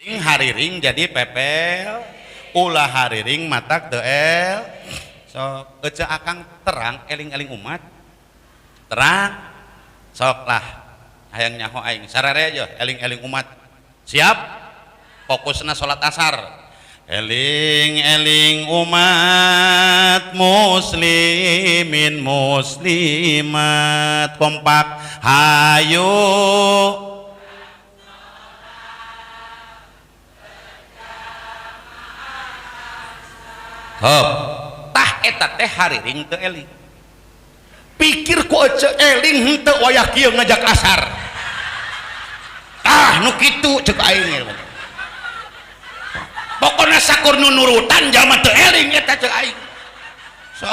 hariring jadi pepel ulah hariring matak teel sok ece akang terang eling-eling umat terang sok lah hayang nyaho aing sarare aja eling-eling umat siap fokusna salat asar eling-eling umat muslimin muslimat kompak hayu hop tah eta teh hariring teu eling pikir ku ece eling henteu wayah kieu ngajak asar tah nu kitu ceuk aing pokona sakur nu nurutan jalma teu eling eta ceuk aing so.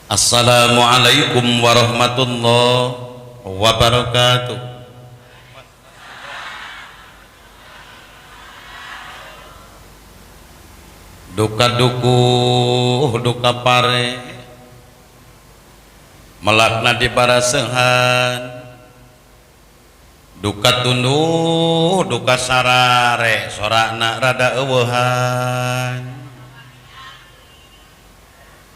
Assalamualaikum warahmatullahi wabarakatuh. Duka dukuh duka pare melakna di barasehan duka tunduh duka sarare sorakna rada eueuhan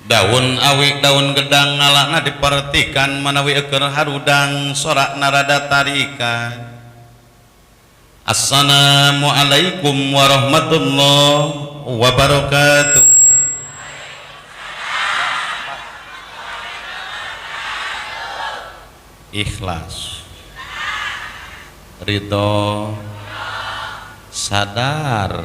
daun awi daun gedang ngalakna dipertikan manawi eker harudang sorakna rada tarikan. Assalamualaikum warahmatullahi wabarakatuh. Ikhlas ridho sadar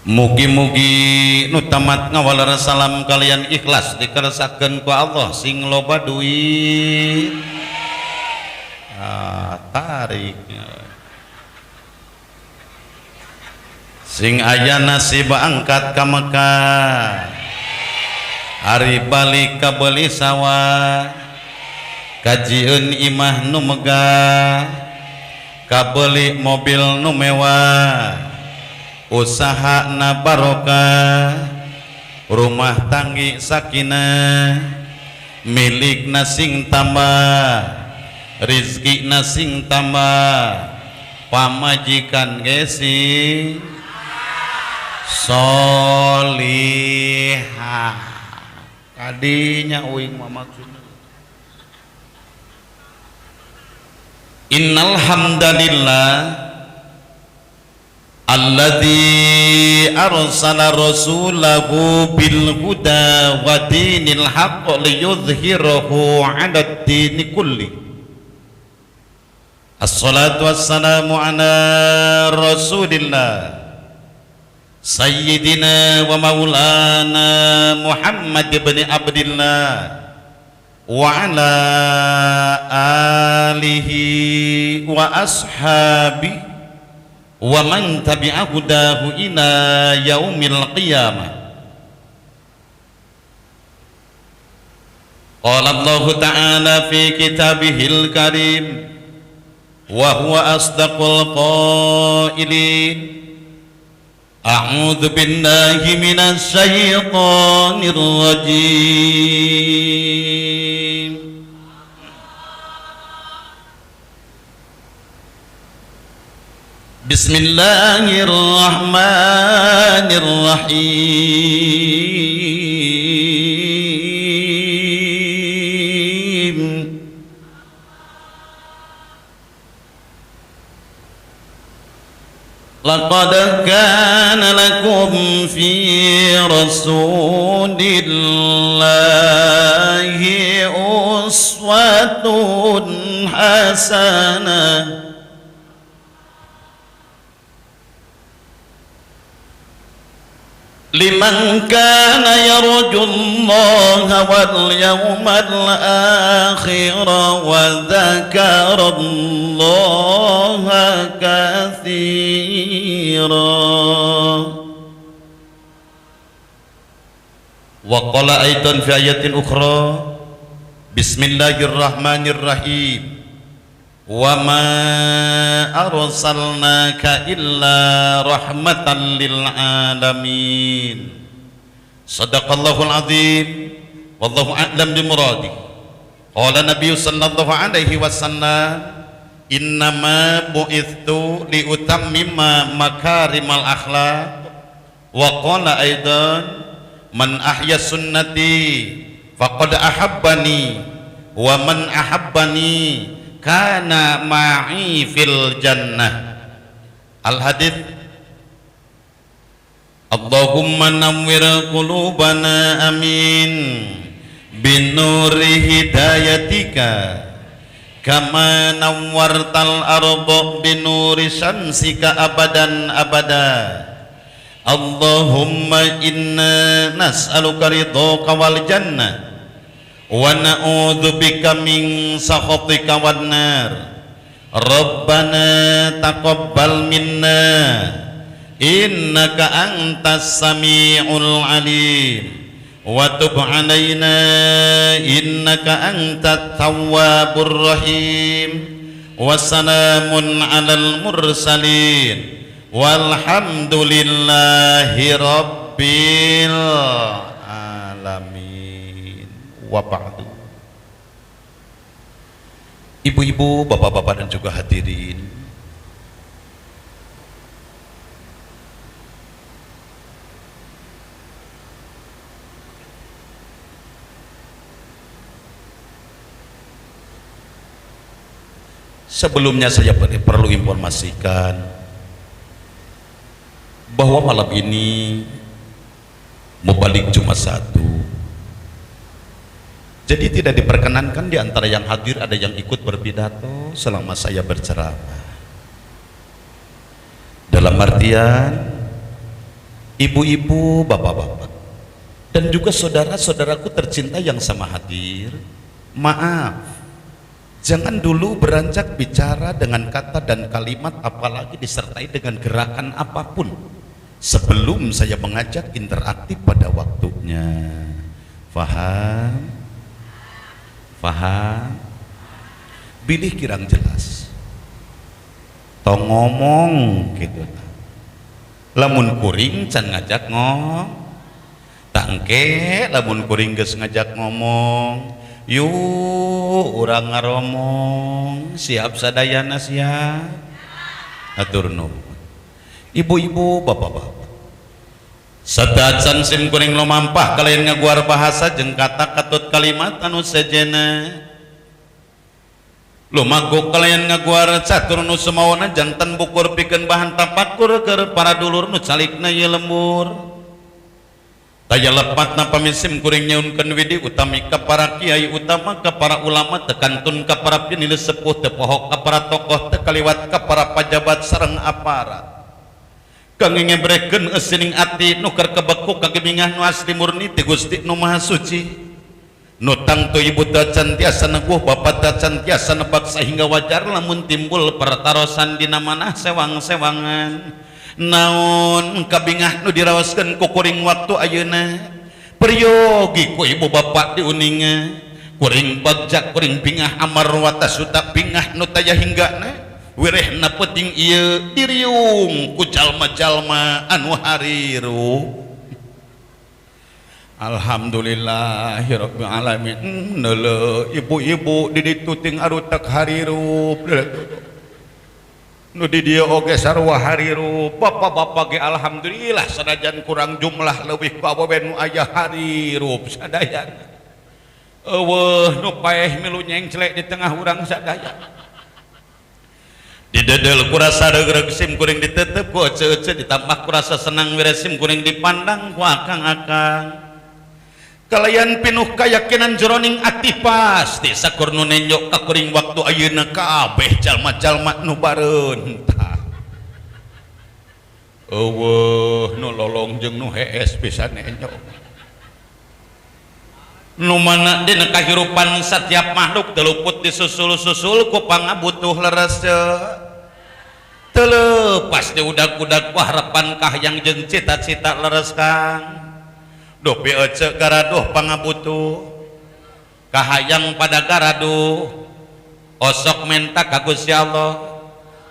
mugi-mugi nu tamat ngawalana salam kalian ikhlas dikeresakeun ku Allah sing loba duit tarik sing aya nasib angkat ka Mekah hari balik ka beuli sawah kajieun imah nu megah ka beuli mobil nu mewah usaha na barokah rumah tanggi sakinah milik nasing tambah rizki nasing tambah pamajikan gesi solihah kadinya uing maksudna innal hamdalillah alladzi arsala rasulahu bil huda wa dinil haqq liyudhhirahu 'ala ad-din kulli. Assalatu wassalamu ala rasulillah sayyidina wa maulana Muhammad ibn Abdillah wa ala alihi wa ashabihi wa man tabi'a hudahu ila yaumil qiyamah. Qala Allah ta'ala fi kitabihil karim wa huwa asdaqul qailin a'udzu billahi minasy syaithanir rajim. Bismillahirrahmanirrahim. Laqad kana lakum fi rasulillahi uswatun hasanah liman kana yarjullaha wal yawmal akhir wa dzakarallaha katsira. Wa qala aidan fi ayatin ukhra bismillahirrahmanirrahim wa ma arsalnaka illa rahmatan lil alamin. Sadaqallahul azim. Wallahu a'lam bimuradi. Qala Nabi sallallahu alaihi wasallam, innama bu'ithtu li utammima makarimal akhlaq. Wa qala aidan, man ahya sunnati faqad ahabbani wa man ahabbani kana ma'i fil jannah. Al hadits. Allahumma nawwir qulubana amin binuri hidayatika kama nawwartal arda binuri syamsika abadan abada. Allahumma inna nas'aluka ridhaka wal jannah wa na'udzubika min sakhatika wan nar. Rabbana taqabbal minna innaka antas sami'ul alim wa tub alaina innaka antat tawwabur rahim. Wassalamun alal mursalin walhamdulillahi rabbil alamin. Wa ba'du. Ibu-ibu, bapak-bapak dan juga hadirin, sebelumnya saya perlu informasikan bahwa malam ini Mubalik Jumat 1, jadi tidak diperkenankan di antara yang hadir ada yang ikut berpidato selama saya berceramah. Dalam artian ibu-ibu, bapak-bapak dan juga saudara-saudaraku tercinta yang sama hadir, maaf, jangan dulu beranjak bicara dengan kata dan kalimat apalagi disertai dengan gerakan apapun sebelum saya mengajak interaktif pada waktunya. Faham? Faham? Bilih kirang jelas. Tong ngomong gitu. Lamun kuring can ngajak ngomong. Tangke lamun kuring geus ngajak ngomong. Yuk urang ngaromong, siap sadayana siap. Atur nuhun. Ibu-ibu, bapak-bapak, sadacan sim kuring lumampah kalian ngaguar bahasa jeung kata katut kalimat anu sejena. Lumago kalian ngaguar catur nu semawana janten bukur pikeun bahan tapakur keur para dulur nu calikna ieu lembur. Daya lepatna pamisim kuring nyaunkeun widi utami ka para kiai utama ka para ulama tekantun ka para pinilih sepuh teu pohok ka para tokoh teu kaliwat ka para pajabat sareng aparat. Kang ngebrekeun eusining ati nu keur kebeku ka gemingah nu asli murni ti Gusti Nu Maha Suci. Nu tangtu ibu teu can tiasa neguh, bapa teu can tiasa nebak sehingga wajar lamun timbul pertarosan dina manah sewang-sewangan. Naon kabingah nu diraoskeun ku kuring waktu ayeuna peryogi ku ibu bapak diuninga kuring bagja kuring bingah amar wata suta bingah nu taya hinggana wirehna peuting ieu diriung ku jalma-jalma anu hariru. Alhamdulillahirabbil alamin. Neuleuh ibu-ibu di ditu ting arutek hariru nu di dieu oge sarua harirup. Bapak-bapak ge alhamdulillah sanajan kurang jumlah leuwih ku awewe nu aya harirup sadayana. Eueuh nu paeh milu nyengclek di tengah urang sadaya. Didedel ku rasa regreg sim kuring ditetep ku ece-ece ditambah ku rasa senang wiresim kuring dipandang ku akang-akang. Kalayan pinuh keyakinan jroning ati pasti sakur nu nenjok ka kuring waktu ayeuna kabeh jalma-jalma nu bareun tah. Eueuh nu lolong jeung nu hees pisan nenjok. Nu mana dina kahirupan setiap makhluk teu luput disusul-susul ku pangabutuh leres teu leupas di udag-udag ku harapan kahyang jeung cita-cita leres Kang. Duh pi ece garaduh pangabutuh kahayang pada garaduh osok minta ka Gusti Allah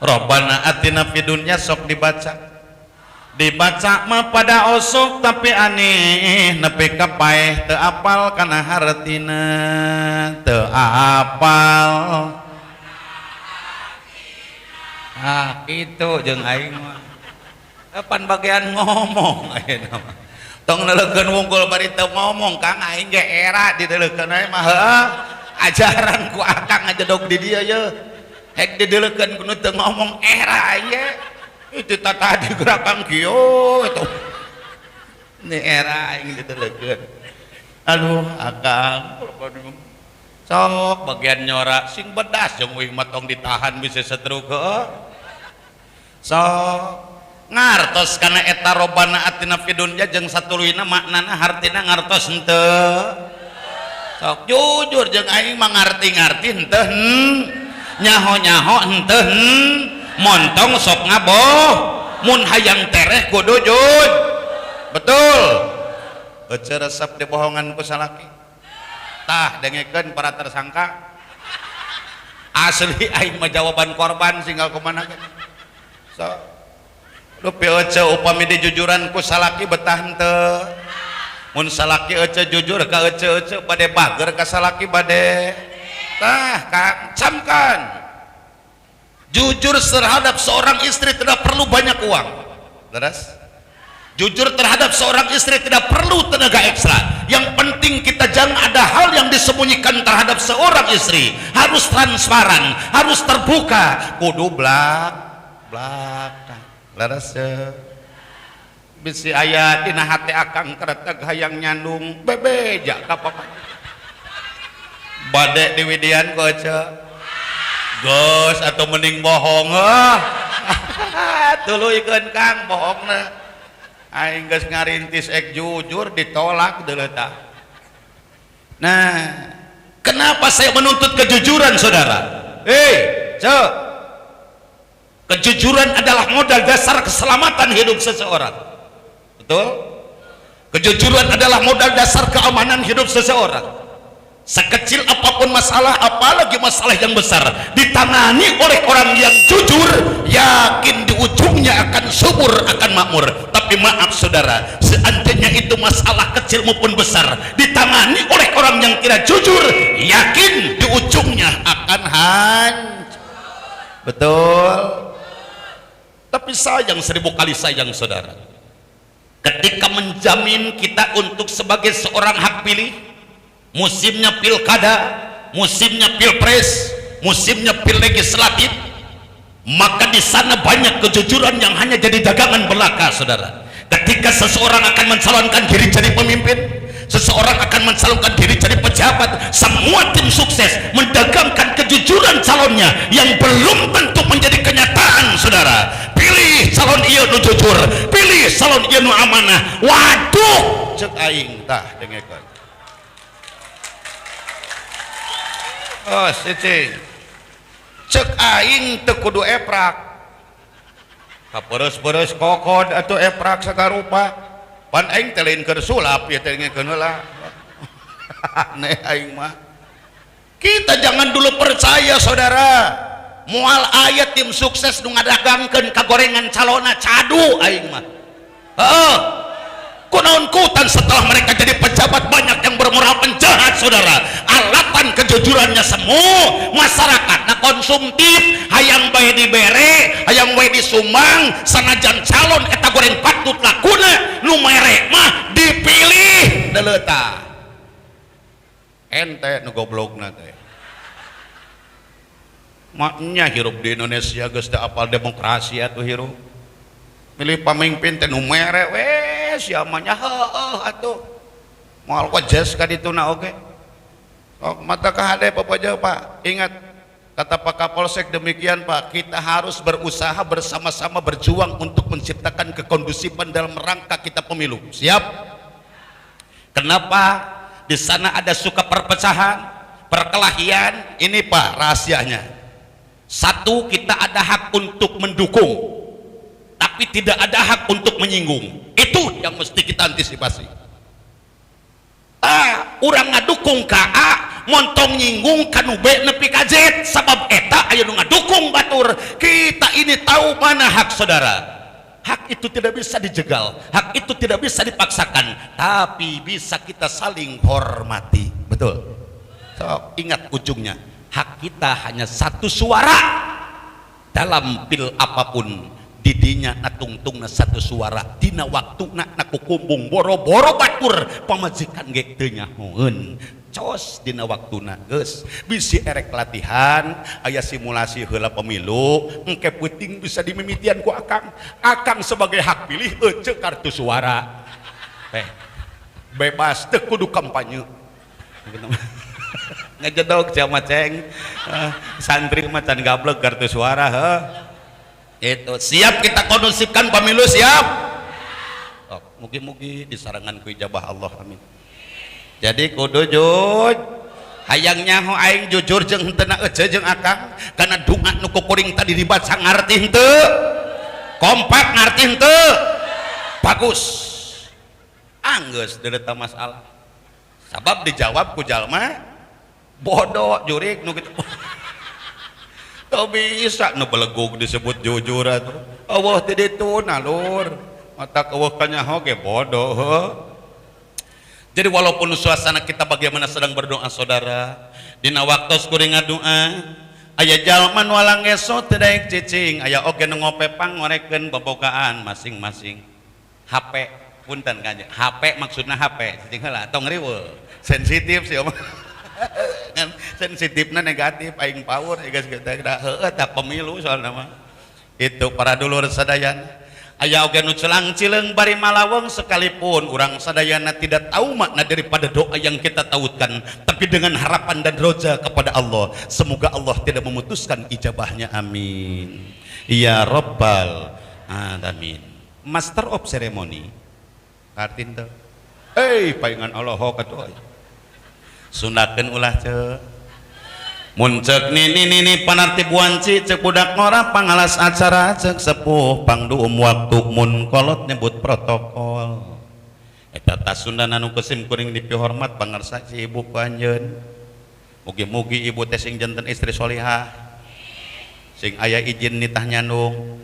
Robbana atina fid dunya sok dibaca mah pada osok tapi aneh nepi ka paeh teu apal kana hartina teu apal itu jeung aing mah kapan bagian ngomong ayeuna mah tong neulekeun wungkul bari teu ngomong Kang aing ge era dideleukeun ae mah heuh ajaran ku akang ngajedog di dieu ye hek dideleukeun ku nu teu ngomong era aing ge itu tadi gerakan kieu itu ini era aing dideleukeun aduh akang sok bagian nyora sing bedas jeung wih mah tong ditahan bisa setruk heuh sok ngartos kana eta Robbana atina fid dunya jeung satuluyna maknana hartina ngartos henteu sok jujur jeung aing mah ngarti-ngarti henteu nyaho-nyaho henteu montong sok ngaboh mun hayang tereh kudu jujur betul ece resep dibohongan ku salaki tah dengekeun para tersangka asli aing mah jawaban korban singgal kumaha ge so lupi ece upami dijujuran ku salaki betah henteu mun salaki ece jujur ka ece bade bager ka salaki bade tah Kang camkan jujur terhadap seorang istri tidak perlu banyak uang terus jujur terhadap seorang istri tidak perlu tenaga ekstra yang penting kita jangan ada hal yang disembunyikan terhadap seorang istri harus transparan harus terbuka kudu blak laras bisi aya dina hati akang kereteg hayang nyandung bebeja ka papa bade diwidian ku aja Gos atau mending bohong tuluikeun Kang bohongna aing geus ngarintis ek jujur ditolak deuleu tah nah kenapa saya menuntut kejujuran saudara kejujuran adalah modal dasar keselamatan hidup seseorang betul kejujuran adalah modal dasar keamanan hidup seseorang sekecil apapun masalah apalagi masalah yang besar ditangani oleh orang yang jujur yakin di ujungnya akan subur akan makmur tapi maaf saudara seandainya itu masalah kecil maupun besar ditangani oleh orang yang tidak jujur yakin di ujungnya akan hancur betul tapi sayang 1000 kali sayang saudara ketika menjamin kita untuk sebagai seorang hak pilih musimnya pilkada, musimnya pilpres, musimnya pil legislatif, maka di sana banyak kejujuran yang hanya jadi dagangan belaka, saudara. Ketika seseorang akan mencalonkan diri jadi pemimpin, seseorang akan mencalonkan diri jadi pejabat, semua tim sukses mendagangkan kejujuran calonnya yang belum tentu menjadi kenyataan, saudara. Pilih calon ieu nu jujur, pilih calon ieu nu amanah. Waduh, cek aing tah dengekeun. Oh cicing cek aing teu kudu eprak kapereus-pereus kokod atuh eprak sagarupa pan aing teh lain keur sulap ya teh ngekeun heula aneh aing mah kita jangan dulu percaya saudara moal aya tim sukses nu ngadagangkeun kagorengan calona cadu aing mah heeh kunaon kutan setelah mereka jadi pejabat banyak yang bermoral penjahat saudara alatan kejujurannya semua masyarakat nah konsumtif hayang bae dibere hayang bae disumbang sanajan calon eta goreng patut lakuna nu mere mah dipilih deuleu tah ente nu goblokna teh maknya hirup di Indonesia geus teu apal demokrasi atuh hirup milih pamimpin teh nu mere we siamanya heuh atuh moal wajes ka dituna oge oh, mata kahade papaja Pak ingat kata Pak Kapolsek demikian Pak kita harus berusaha bersama-sama berjuang untuk menciptakan kekondusifan dalam rangka kita pemilu siap kenapa di sana ada suka perpecahan perkelahian ini Pak rahasianya satu kita ada hak untuk mendukung tapi tidak ada hak untuk menyinggung itu yang mesti kita antisipasi urang ngadukung ka A montong nyinggung kanu B nepi ka Z sabab eta aya nu ngadukung batur. Kita ini tahu mana hak saudara. Hak itu tidak bisa dijegal, hak itu tidak bisa dipaksakan, tapi bisa kita saling hormati. Betul. So, ingat ujungnya, hak kita hanya satu suara dalam pil apapun. Didinya natungtungna satu suara dina waktuna nakukumbung boro-boro batur pamajikan ge teu nyahoeun cos dina waktuna geus bisi erek latihan aya simulasi heula pemilu engke peuting bisa dimimitian ku akang sebagai hak pilih ece kartu suara bebas teu kudu kampanye ngajedog sia maceng santri macan gablek kartu suara heuh. Itu siap kita kondusifkan pemilu siap. Oh, mugi-mugi disarangan ku ijabah Allah amin. Jadi kudu jujur. Hayang nyaho aing jujur jeung henteu na ece jeung akang kana dunga nu kuring tadi dibaca ngarti henteu? Kompak ngarti henteu? Bagus. Anggeus deui eta masalah. Sabab dijawab ku jalma bodoh jurig nu kitu. Tau bisa nu belegug disebut jujur atuh. Allah teh ditu nalur. Mata eueuh kanyaho ge bodoh. Jadi walaupun suasana kita bagaimana sedang berdoa saudara, dina waktos kuring ngadoa, aya jalma nu walangeso teu daek cicing, aya oge nu ngopepang ngorekeun bobogaan masing-masing. HP punten kanjeng. HP maksudna HP, cicing heula tong riweuh. Sensitif sih omong. Kan sensitifnya negatif aing power guys kita heueuh tak pemilu soalna mah itu para dulur sadayan aya oge nu celang cileung bari malaweng sekalipun urang sadayana tidak tahu makna daripada doa yang kita tautkan tapi dengan harapan dan roja kepada Allah semoga Allah tidak memutuskan ijabahnya amin ya rabbal alamin. Master of ceremony kartin teh paingan Allah katuh sundakeun ulah ceuk mun ceuk nini panarti buanci ceuk budak ngora pangalas acara ceuk sepuh pangduum waktu mun kolot nyebut protokol eta tas Sundana nu kesim kuring dipihormat pangarsa si ibu ku anjeun mugi-mugi ibu teh sing janten istri solihah sing aya izin nitah nyandung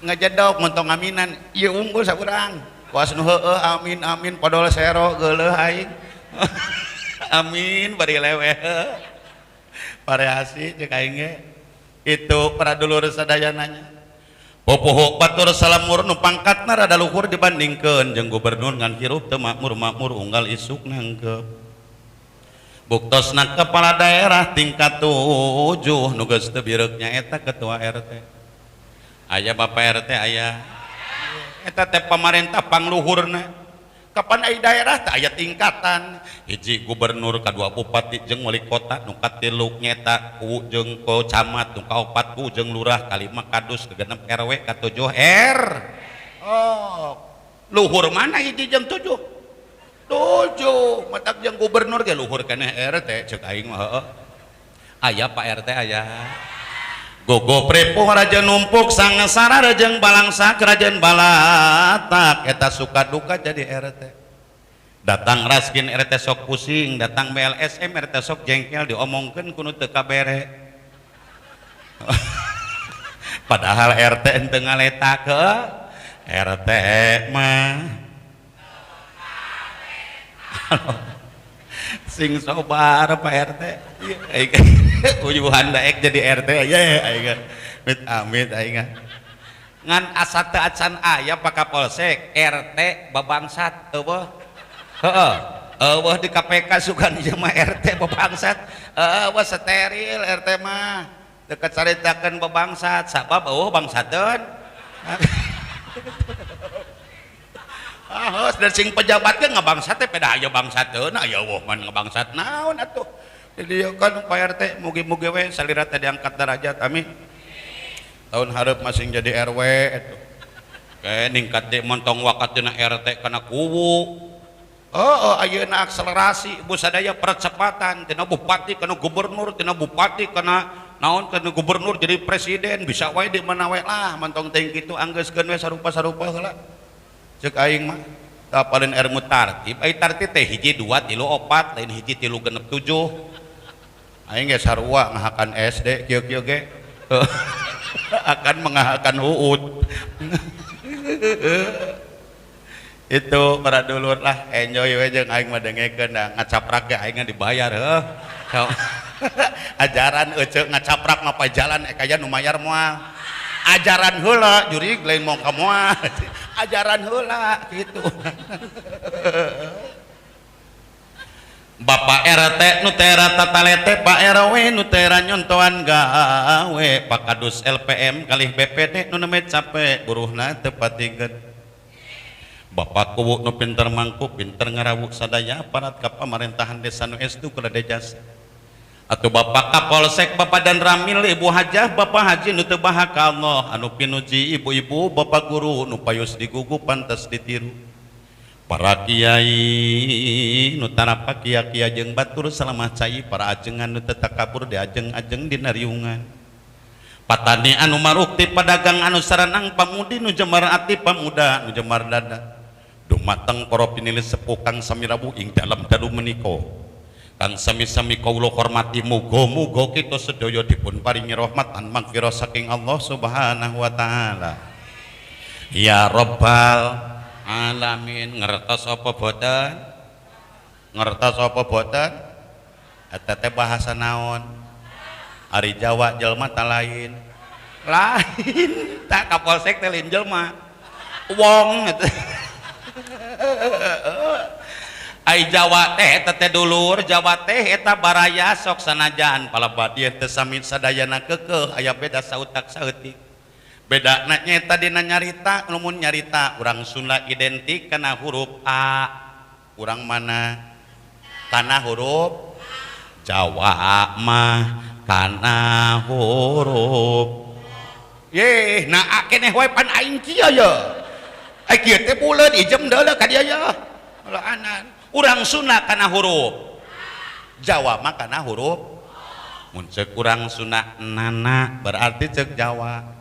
ngajedog montong aminan ieu unggul saurang kuas nu heueuh amin amin padahal sero geuleuh aing amin bari leweh variasi cek aing ge itu para dulur sadayananya popoho batur salamur nu pangkatna rada luhur dibandingkeun jeung gubernur ngan hirup teu makmur unggal isuk nangkep buktosna kepala daerah tingkat 7 nu geus teu bireuk nyaeta ketua RT aya bapak RT aya eta teh pamarentah pangluhurna kapan aya daerah teh aya tingkatan hiji gubernur kadua bupati jeung wali kota nu katilu nyeta ku jeung ku camat nu kaopat ku jeung lurah kalima kadus kagenep RW ka7 R oh luhur mana hiji jeung 7 matak jeung gubernur ge luhur keneh RT ceuk aing mah heueuh aya Pak RT aya gogo prepo raja numpuk sangasara rajeng balangsa kerajaan Balatak eta suka duka jadi RT datang raskin RT sok pusing datang BLSM RT sok jengkel diomongkeun kuno teu kabere padahal RT henteu ngaleta ke RT mah sing sobar Pak RT uyuhan daek jadi RT ya amit amit aing ngan asa teu acan aya Pak Kapolsek RT babangsat eueuh heeh eueuh di KPK sugan ieu mah RT babangsat eueuh steril RT mah teu kacaritakeun babangsat sabab eueuh bangsateun ahos dan sing pejabat ge ngabangsat teh peda aya bangsateun aya eueuh man ngabangsat naon atuh jadi kan Pak RT mugi-mugi we salira teh diangkat derajat amin tahun hareup masing jadi RW itu kayak ningkat deh montong wakatna RT kana kuwu ayeuna akselerasi ibu sadaya percepatan tina bupati kana gubernur tina bupati kana naon kana gubernur jadi presiden bisa wae di mana wae lah montong teh kitu anggeuskeun we sarupa-sarupa heula ceuk aing mah paling ilmu tartib ai tartib teh hiji 2 3 4 lain hiji 3 6 7 aing ge sarua ngahakan SD kieu-kieu ge akan mengahakan uud itu para dulur lah enjoy we jeung aing mah dengekeun da ngacaprak ge aing dibayar heuh ajaran eceuk ngacaprak mah jalan kaya nu mayar moal ajaran heula jurig lain mau ka moal ajaran heula gitu Bapak RT nu tera tatalete Pak RW nu tera nyontoan gawe pakadus LPM kalih BPD nu neme capek buruhna teu patiged Bapak kubu nu pinter mangku pinter ngarawu sadaya aparat ka pamerintahan desa nu esdu kulade jasa atuh Bapak Kapolsek Bapak dan Ramil Ibu Hajah Bapak Haji nu teu bahaka Allah anu pinuji ibu-ibu Bapak guru nu payus digugu pantes ditiru para kiai nu tarapa kia-kia jeung batur salamah cai para ajengan nu teu takabur diajeng-ajeng dina riungan patani anu marukti padagang anu saranang pamudi nu jemar ati pamuda nu jemar dada dumateng para pinilis sepuh kang sami rabu ing dalam dalu menika kang sami-sami kawula hormati muga-muga kita sedaya dipun paringi rahmatan magfirah saking Allah Subhanahu wa taala ya rabbal alamin ngertos apa boten ngertos apa boten eta teh bahasa naon ari Jawa jelema ta lain tak Kapolsek teh lain jelema wong ai Jawa teh eta teh dulur Jawa teh eta baraya sok sanajan palabadi teu sami sadayana keukeuh aya beda sautak saeutik beda nyata dina nyarita lamun nyarita urang Sunda identik kana huruf A urang mana kana huruf Jawa mah kana huruf ye nah keneh wae pan aing kieu ya ai kieu teh buleud ijem deuleu ka dieu ya laanan urang Sunda kana huruf Jawa mah kana huruf mun ceuk urang Sunda nana berarti ceuk Jawa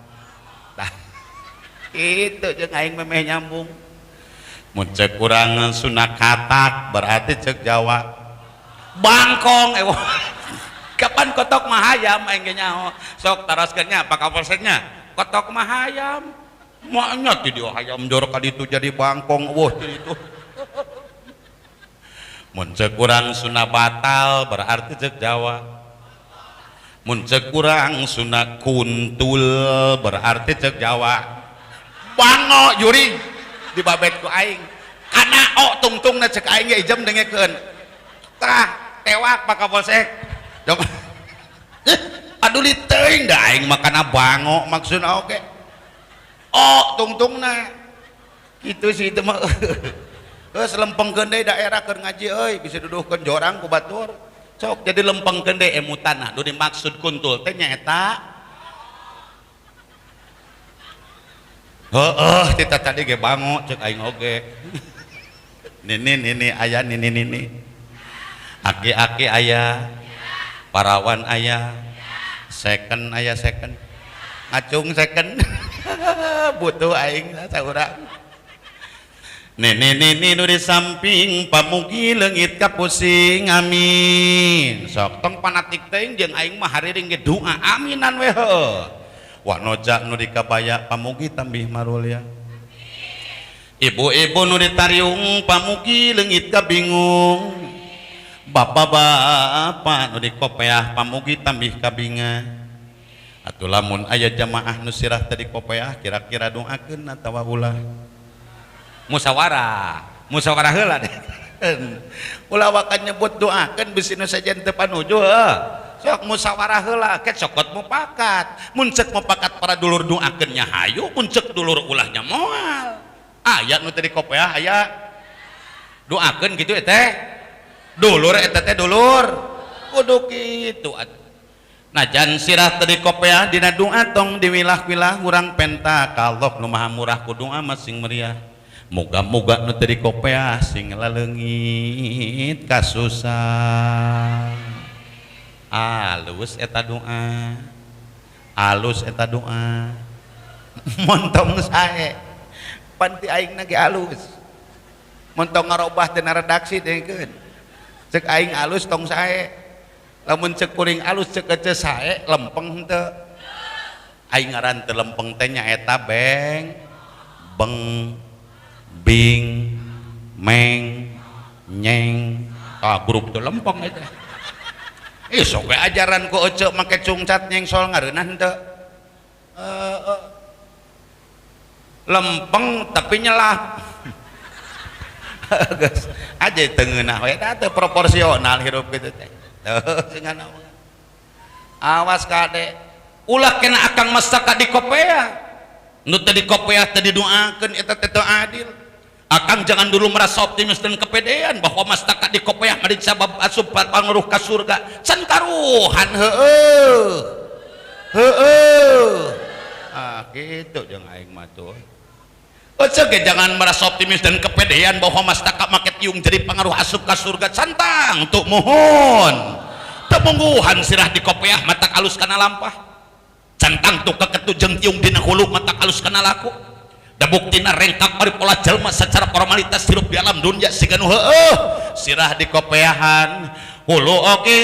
itu jeung aing memeh nyambung mun ceuk urang Sunda katak berarti ceuk Jawa bangkong kapan kotok mah hayam aing ge nyaho sok taroskeun nya Pak Kapolseknya kotok mah hayam moal nya ti dieu hayam jor ka ditu jadi bangkong weuh ti ditu mun ceuk urang Sunda batal berarti ceuk Jawa mun ceuk urang Sunda kuntul berarti ceuk Jawa bango juri di babet ku aing kana o tungtungna ceuk aing ge ijem dengekeun tah tewak Pak Kapolsek dong aduli teuing da aing mah kana bango maksudna oge o tungtungna kitu sih itu mah geus lempengkeun deui daerah keur ngaji euy bisa duduhkeun jorang ku batur sok jadi lempengkeun deui emutanna nu dimaksud kuntul teh nyaeta kita tadi ge bango cek aing oge nini aya nini aki-aki aya parawan aya second aya second ngacung second butuh aing saurang nini nu di samping pamugi leungit ka pusing amin sok tong panatik teuing jeung aing mah hariring ge doa aminan we heuh wa noja nu dikabaya pamugi tambih marulya ibu-ibu nu ditariung pamugi leungit ka bingung bapak-bapak nu dikopeah pamugi tambih kabinga atuh lamun aya jamaah nu sirah tadi kopeah kira-kira doakeun atawa ulah musyawarah heula deh ulah wakan nyebut doakeun bisi nu sajen teu panuju sok musyawarah heula ket sokot mupakat mun ceuk mupakat para dulur doakeun nya hayu mun ceuk dulur ulahnya moal aya nu teu dikopeah aya doakeun kitu teh dulur eta teh dulur kudu kitu najan sirah teu dikopeah dina doa tong diwilah-wilah urang penta ka Allah nu Maha Murah ku doa masing meriah moga-moga nu teu dikopeah sing laleungit kasusah alus eta doa montong sae pan ti aing ge alus mentong ngarobah tina redaksi teh cek aing alus tong sae lamun cek kuring alus cek ece sae lempeng henteu aing ngaran teu lempeng teh nyaeta beng bing meng nyeng grup teu lempeng eta sok ajaran ku ece make cungcat nyengsol ngareunah henteu lempeng tapi nyelap aja tengenah we teh proporsional hirup kitu teh cenah awas kade ulah kena akang mastaka di kopeah nu teh di kopeah teh didoakeun eta teh teu adil akang jangan dulu merasa optimis dan kepedean bahwa mastaka di kopeah mari sabab asup pangaruh ka surga can karuhan heueuh gitu jeung aing mah tuh Oke, jangan merasa optimis dan kepedean bahwa mastaka make tiung jadi pengaruh asup ka surga santang tuh mohon temungguhan sirah di kopeah mata alus kana lampah santang tuh keketu jeung tiung dina hulu mata alus kana laku da buktina rengkak bari pola jalma secara formalitas hirup di alam dunya siga nu heueuh sirah di kopeahan hulu oke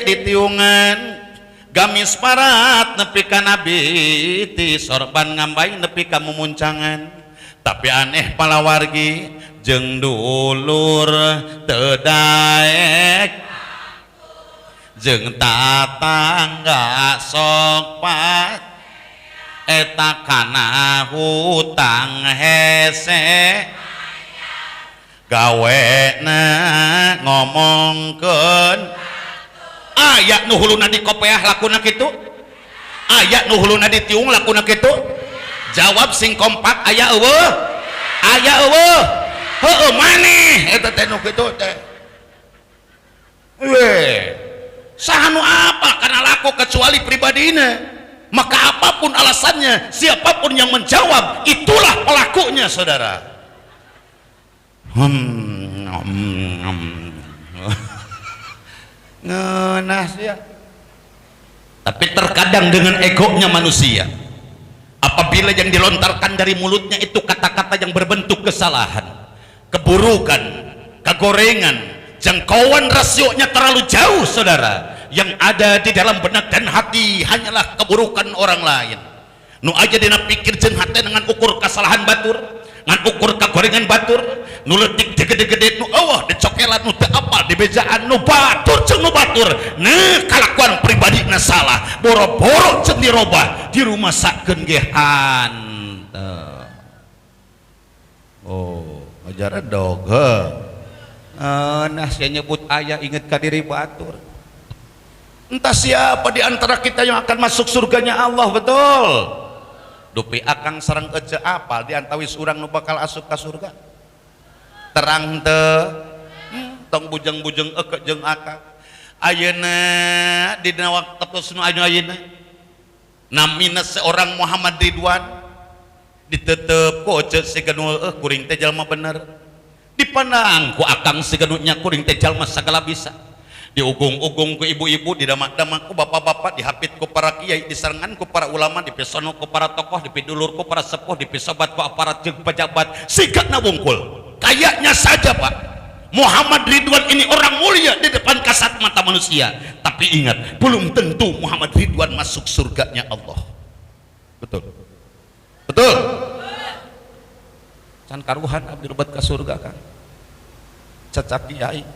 di tiungan gamis parat nepi ka nabi ti sorban ngambai nepi ka mumuncangan tapi aneh palawargi jeung dulur teu daek jeung tatangga sok pat eta kana hutang hese gawena ngomongkeun aya nu huluna di kopeah lakuna kitu aya nu huluna di tiung lakuna kitu jawab sing kompak aya eueuh heueuh maneh eta teh nu kitu teh saha nu apa kana laku kecuali pribadina maka apapun alasannya siapapun yang menjawab itulah pelakunya saudara ngeunah sia tapi terkadang dengan egonya manusia apabila yang dilontarkan dari mulutnya itu kata-kata yang berbentuk kesalahan keburukan kegorengan jangkauan rasionya terlalu jauh saudara yang ada di dalam benak dan hati hanyalah keburukan orang lain nu aja dina pikir jeung hate dengan ukur kesalahan batur ngan ukur kagorengan batur nu leutik gede-gede nu eueuh dicokelan nu teu apal di bejaan nu batur jeung nu batur nah kalakuan pribadina salah boro-boro ceun dirobah dirumasakeun ge hanteu ajaran dog nah sia nyebut aya inget ka diri batur entah siapa di antara kita yang akan masuk surganya Allah betul dupi akang sareng ece apal di antawis urang nu bakal asup ka surga terang teu tong bujeng-bujeng eukeut jeung akang ayeuna dina waktu nu ayeuna namina seorang Muhammad Ridwan ditetep ku ece siga nu kuring teh jalma bener dipandang ku akang siga nu nya kuring teh jalma sagala bisa diugung-ugung ku ibu-ibu didamak-damak ku bapak-bapak dihapit ku para kiai disarengan ku para ulama dipesono ku para tokoh dipidulur ku para sepuh dipisobat ku aparat jeung pejabat sigana wungkul kayaknya saja Pak Muhammad Ridwan ini orang mulia di depan kasat mata manusia tapi ingat belum tentu Muhammad Ridwan masuk surganya Allah betul can karuhan abdi rubat ka surga kan cacak kiai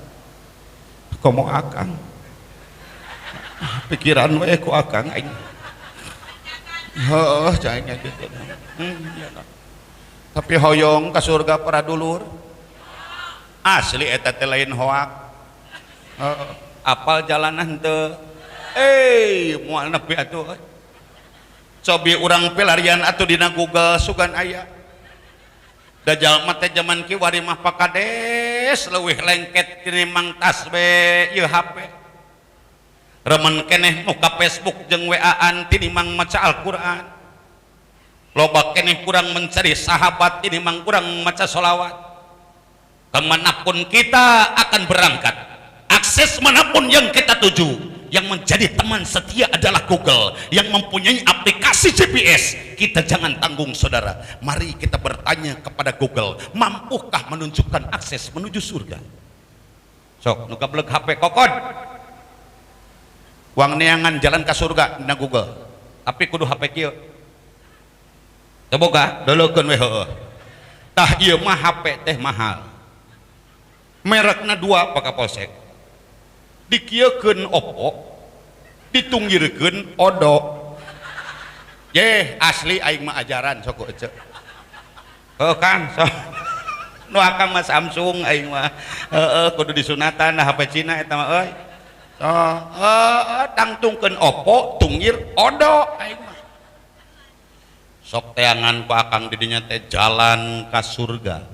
komo akang pikiran we ku akang aing heuh cahnya gitu tapi hoyong ka surga para dulur asli eta teh lain hoak apal jalanan teu moal nepi atuh cobi urang pelarian atuh dina Google sugan aya da jalma teh zaman kieu wari mah pakades leuwih lengket tinimbang tas we ieu HP remen keneh muka Facebook jeung WA-an tinimbang maca Al-Qur'an loba keneh kurang mencari sahabat tinimbang kurang maca sholawat kemanapun kita akan berangkat akses manapun yang kita tuju yang menjadi teman setia adalah Google yang mempunyai aplikasi GPS. Kita jangan tanggung saudara, mari kita bertanya kepada Google, mampukah menunjukkan akses menuju surga. Sok nu gablek HP kokon uang neangan jalan ke surga na Google, tapi kudu HP kieu teu boga deulekeun we heueuh. Tah ieu mah HP teh mahal, merekna 2 Pak Kapolsek, dikieukeun Oppo, ditunggirkeun Odo. Ye asli aing mah ajaran sok ece. Oh Kang, sok nu akang mah Samsung aing mah kudu disunatan HP Cina eta mah euy. Tangtungkeun Oppo, tunggir Odo aing mah. Sok teangan ku akang di dinya teh jalan ka surga.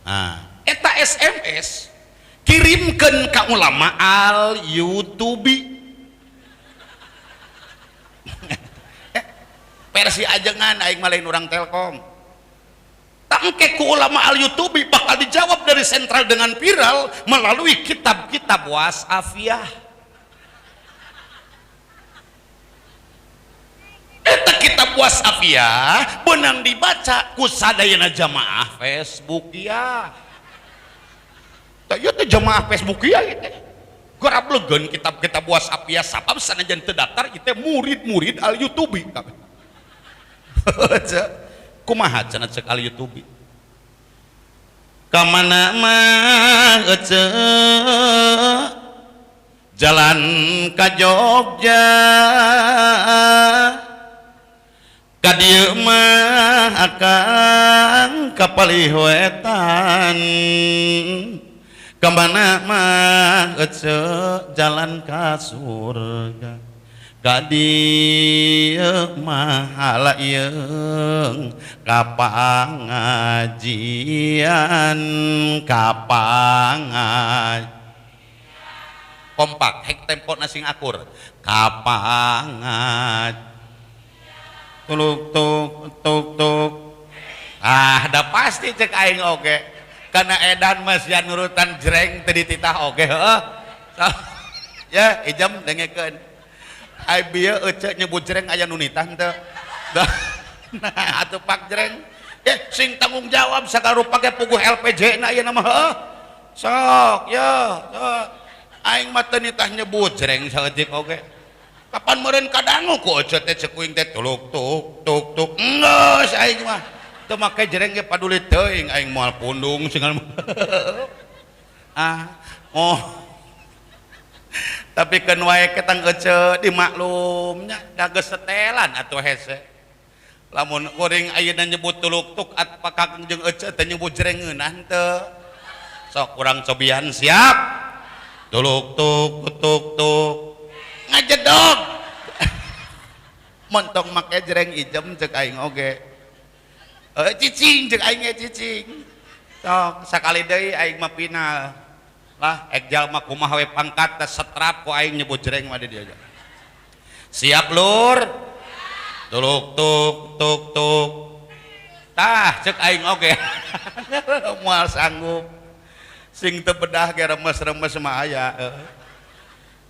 Nah, eta SMS kirimkeun ka ulama al YouTube. Versi ajengan aing mah lain urang Telkom. Tangke ku ulama al YouTube bakal dijawab dari sentral dengan viral melalui kitab-kitab wasafiyah. Eta kitab wasafiyah benang dibaca ku sadayana jamaah Facebook ya. Teu teh jamaah Facebook ya teh. Gorablegeun kitab-kitab wasafiyah sabab sanajan teu daftar ieu teh murid-murid al YouTube kabeh. Kumaha cenah cek al YouTube? Ka mana mah ece jalan ka Jogja, ka dieu mah akang ka Paliwetan, ka mana mah ece jalan ka surga, ka dieu mah halayeung ka pangajian, ka pangajian kompak hek tempo nasing akur kapangat tuluk tuk dah pasti cek aing oge karena edan masih nurutan jreng tadi titah oge ya ijam dengekeun ai bieu ece nyebut jreng aya nu nitah teu nah atuh pak jreng sing tanggung jawab sakarupa ge puguh LPJ na ieu mah heuh sok ya sok aing mah teu nitah nyebut jreng saeutik oge. Kapan meureun kadangu ku ece teh cekuing teh tuluk tuk geus aing mah teu make jreng ge paduli teuing aing moal pundung singal tapi keun wae ketang ece dimaklumnya da geus setelan atuh hese. Lamun kuring ayeuna nyebut tuluk tuk apakah jeung ece teh nyebut jreng ngeunah teu. Sok urang cobian siap. Tuluk tuk ngajedog montong make jreng ijem cek aing oge cicing cek aing cicing sok sakali deui aing mah final lah ek jalma kumaha we pangkat setrap ku aing nyebut jreng mah di dieu siap lur tuluk tuk tah cek aing oge moal sanggup sing teu bedah ge remes-remes mah aya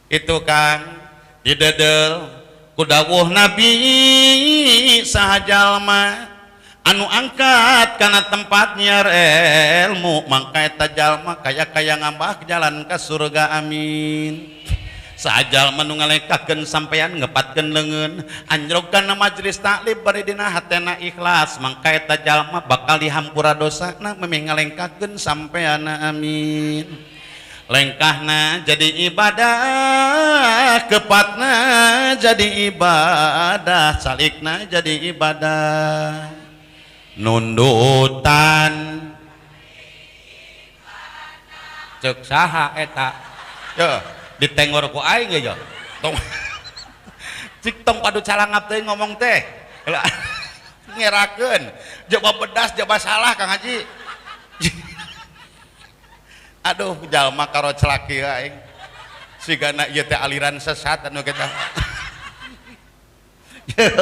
itu Kang didedel ku dawuh Nabi saha jalma anu angkat kana tempatnya ilmu mangka eta jalma kaya ngambah jalan ka surga amin. Saajal manu ngalengkakeun sampean ngepatkeun leungeun anjrogkeun majelis taklim bari dina hatena ikhlas mangka eta jalma bakal dihampura dosana meme ngalengkakeun sampean amin. Lengkahna jadi ibadah, kepatna jadi ibadah, salikna jadi ibadah, nundutan cek saha eta ya ditenggor ku aing ge tong cik tong padu calangap teh ngomong teh ngerakeun jaba bedas jaba salah Kang Haji aduh jalma karo celaki aing sigana ieu teh aliran sesat anu kita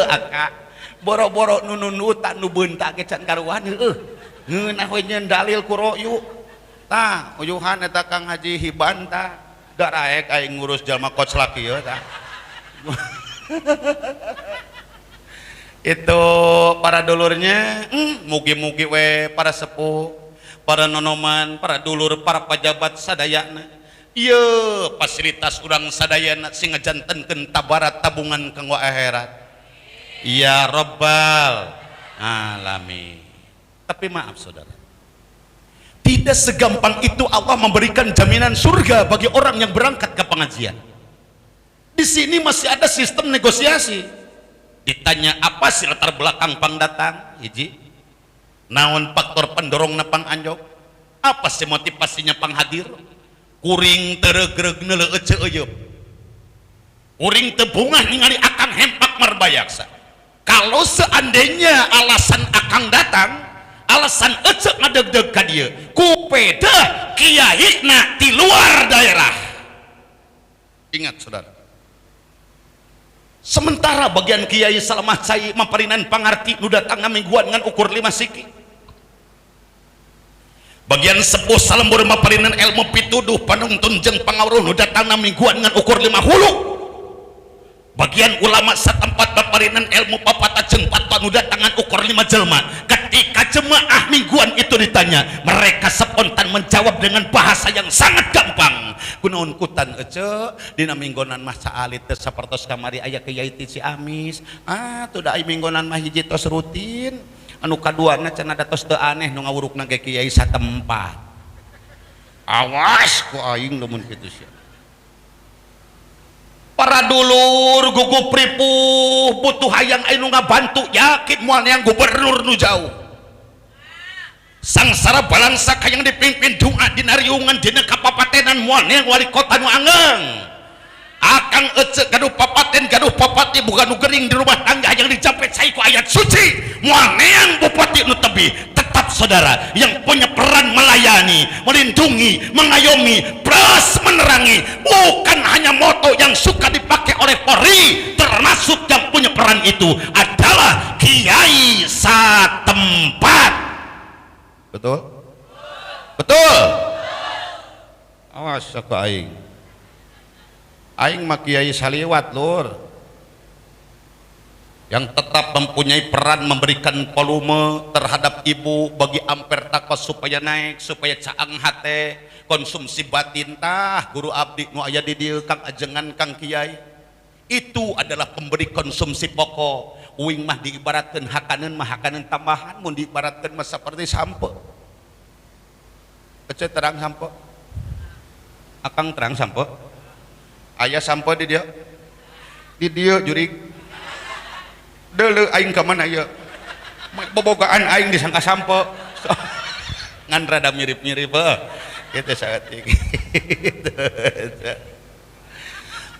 aka boro-boro nu nunutan nu beuntak ge can karuan heueuh ngeunah we nyeun dalil ku royu tah uyuhan eta Kang Haji Hiban tah da raek aing ngurus jalma koclak ieu tah. Itu para dulurnya, mugi-mugi we para sepuh, para nonoman, para dulur, para pejabat sadayana. Ieu fasilitas urang sadayana sing ngajantenkeun tabarat tabungan kanggo akhirat. Ya Rabbal alamin. Tapi maaf saudara, tidak segampang itu Allah memberikan jaminan surga bagi orang yang berangkat ke pengajian. Di sini masih ada sistem negosiasi. Ditanya apa sih latar belakang pangdatang, hiji naon faktor pendorongna panganjog, apa sih motivasinya panghadir, kuring teregreg neuleuh ece eueup, kuring teu bungah ningali akang hempak marbayaksa. Kalau seandainya alasan akang datang, alasan ece ngadeg-deg ka dieu ku peda kiyaina di luar daerah. Ingat saudara, sementara bagian Kiai Salamah Cai maparinan pangarti nu datang mingguan ngan ukur 5 siki, bagian sepuh salembur maparinan ilmu pituduh panungtun jeung pangawruh nu datang mingguan ngan ukur 5 hulu, bagian ulama satempat maparinan ilmu papata jeung patwa nu datang ngan ukur 5 jelma. Ketika jemaah mingguan itu ditanya, mereka spontan menjawab dengan bahasa yang sangat gampang. Kunaon kutan ece dina minggonan mah caalit teh sapertos kamari aya kiai ti Ciamis. Tuh da minggonan mah hiji tos rutin, anu kaduana cenah da tos teu aneh nu ngawurukna ge kiai satempat. Awas ku aing lamun kitu sia. Para dulur gugup ripuh butuh hayang anu ngabantu, yakin moal yang gubernur nu jauh. Sangsara balangsa kayang dipimpin doa dina riungan dina kapapatenan moal yang wali kota nu angeng. Akang ece gaduh papaten gaduh papati bukan nu gering di rumah tangga yang dijampet cai ku ayat suci. Moal yang bupati nu tebih, tetap saudara yang punya peran melayani, melindungi, mengayomi, plus menerangi. Bukan hanya moto yang suka dipakai oleh Polri, termasuk yang punya peran itu adalah kiai satempat. Betul? Betul? Awas aku aing. Aing mah kiai saliwat lur, yang tetap mempunyai peran memberikan volume terhadap ibu bagi amper takos supaya naik, supaya caang hate konsumsi batin tah guru abdi nu aya di dieu kang ajengan kang kiai. Itu adalah pemberi konsumsi pokok. Uing mah diibaratkeun hakaneun mah hakaneun tambahan, mun diibaratkeun mah saperti sampo. Ece terang sampo. Akang terang sampo. Aya sampo di dieu. Di dieu jurig. Deuleu aing ka mana ieu? Bobogaan aing disangka sampo. Ngan rada mirip-mirip kitu saeutik.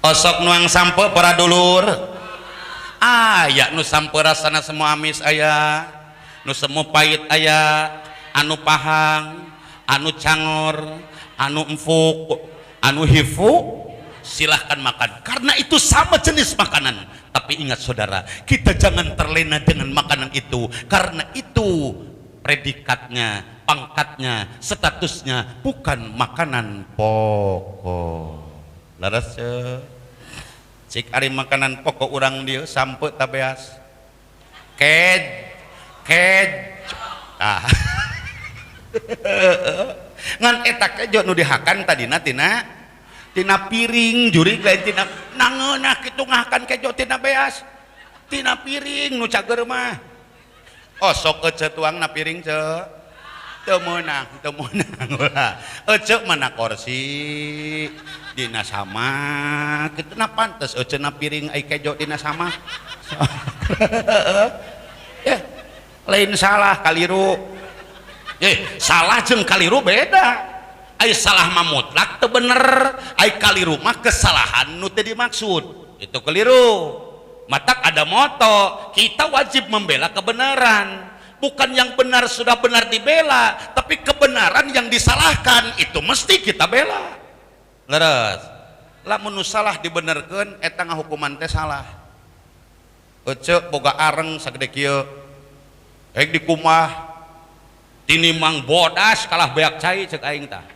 Osok nuang sampo para dulur. Aya nu sampo rasana semua amis aya, nu semu pahit aya, anu pahang, anu cangor, anu empuk, anu hifu, silahkan makan karena itu sama jenis makanan. Tapi ingat saudara, kita jangan terlena dengan makanan itu karena itu predikatnya, pangkatnya, statusnya bukan makanan pokok. Laras cik ari makanan pokok urang dieu sampe tabeas kej ngan eta kejo nu dihakan tadina tina piring jurig lain tina nangeunah kitu ngahakan kejo tina beas tina piring nu cager mah. Sok ece tuangna piring ceu teu meunang ulah ece mana kursi dina sama kitu na pantes ece na piring ai kejo dina sama. Lain salah kaliru. Salah jeung kaliru beda. Ai salah mah mutlak teu bener, ai kaliru mah kesalahan nu teu dimaksud. Itu keliru. Matak ada moto, kita wajib membela kebenaran. Bukan yang benar sudah benar dibela, tapi kebenaran yang disalahkan itu mesti kita bela. Leres. Lamun nu salah dibenerkeun eta ngahukuman teh salah. Ece boga areng sagede kieu. Daek di kumah tinimang bodas kalah beak cai ceuk aing tah.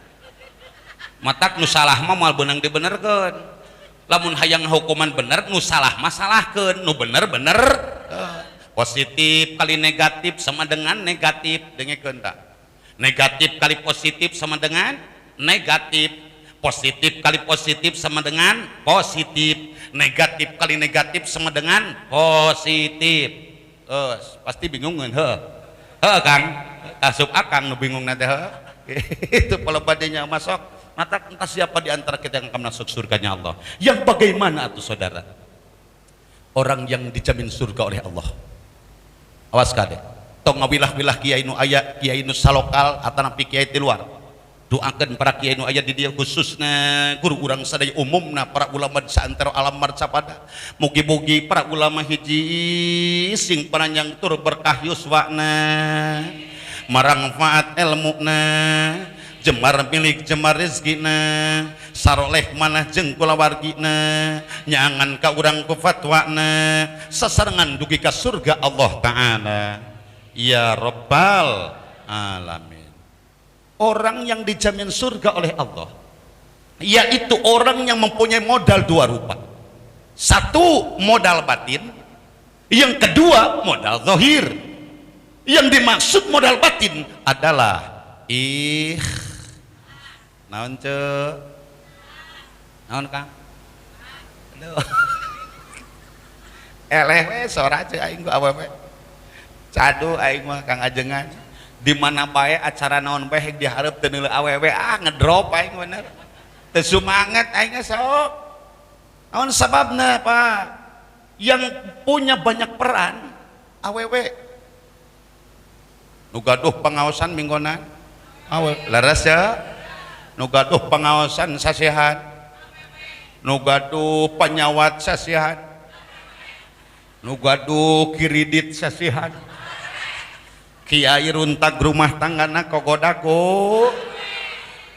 matak nu salah mah moal beunang dibenerkeun, lamun hayang hukuman bener nu salah mah salahkeun, nu bener bener. Positif kali negatif sama dengan negatif, dengekeun tah. Negatif kali positif sama dengan negatif, positif kali positif sama dengan positif, negatif kali negatif sama dengan positif. Pasti bingung kan? Kang, asup akang nu bingung nanti. Itu kalau badainya masuk, mata entah siapa di antara kita yang akan masuk surganya Allah. Yang bagaimana tuh saudara? Orang yang dijamin surga oleh Allah. Awas kade. Tong ngawilah-wilah kiai nu aya, kiai nu salokal atau napi kiai di luar. Doakan para kiai nu aya di dia khususnya guru urang sadaya umumna para ulama di saantero alam marcapada. Mugi-mugi para ulama hiji sing panjang tur berkah yuswana, marangfaat ilmuna, jemar milik jemar rezekina, saroleh manah jeung kulawargina, nyangan ka urang ku fatwana, sasarengan dugi ka surga Allah taala. Ya Rabbal alamin. Orang yang dijamin surga oleh Allah yaitu orang yang mempunyai modal dua rupa. Satu, modal batin. Yang kedua, modal zahir. Yang dimaksud modal batin adalah naon ceu? Naon Kang? Eleh we sora ceu aing ku awewe. Cadu aing mah Kang Ajengan. Di mana bae acara naon bae dihareup teu neuleuh awewe ngedrop aing bener. Teu sumanget aing sok. Naon sababna Pak? Yang punya banyak peran awewe. Nu gaduh pangaosan minggonan awewe. Laras ya. Nu gaduh pangaosan sasihan. Nu gaduh panyawat sasihan. Nu gaduh kiridit sasihan. Kiai runtag rumah tanggana kogodaku,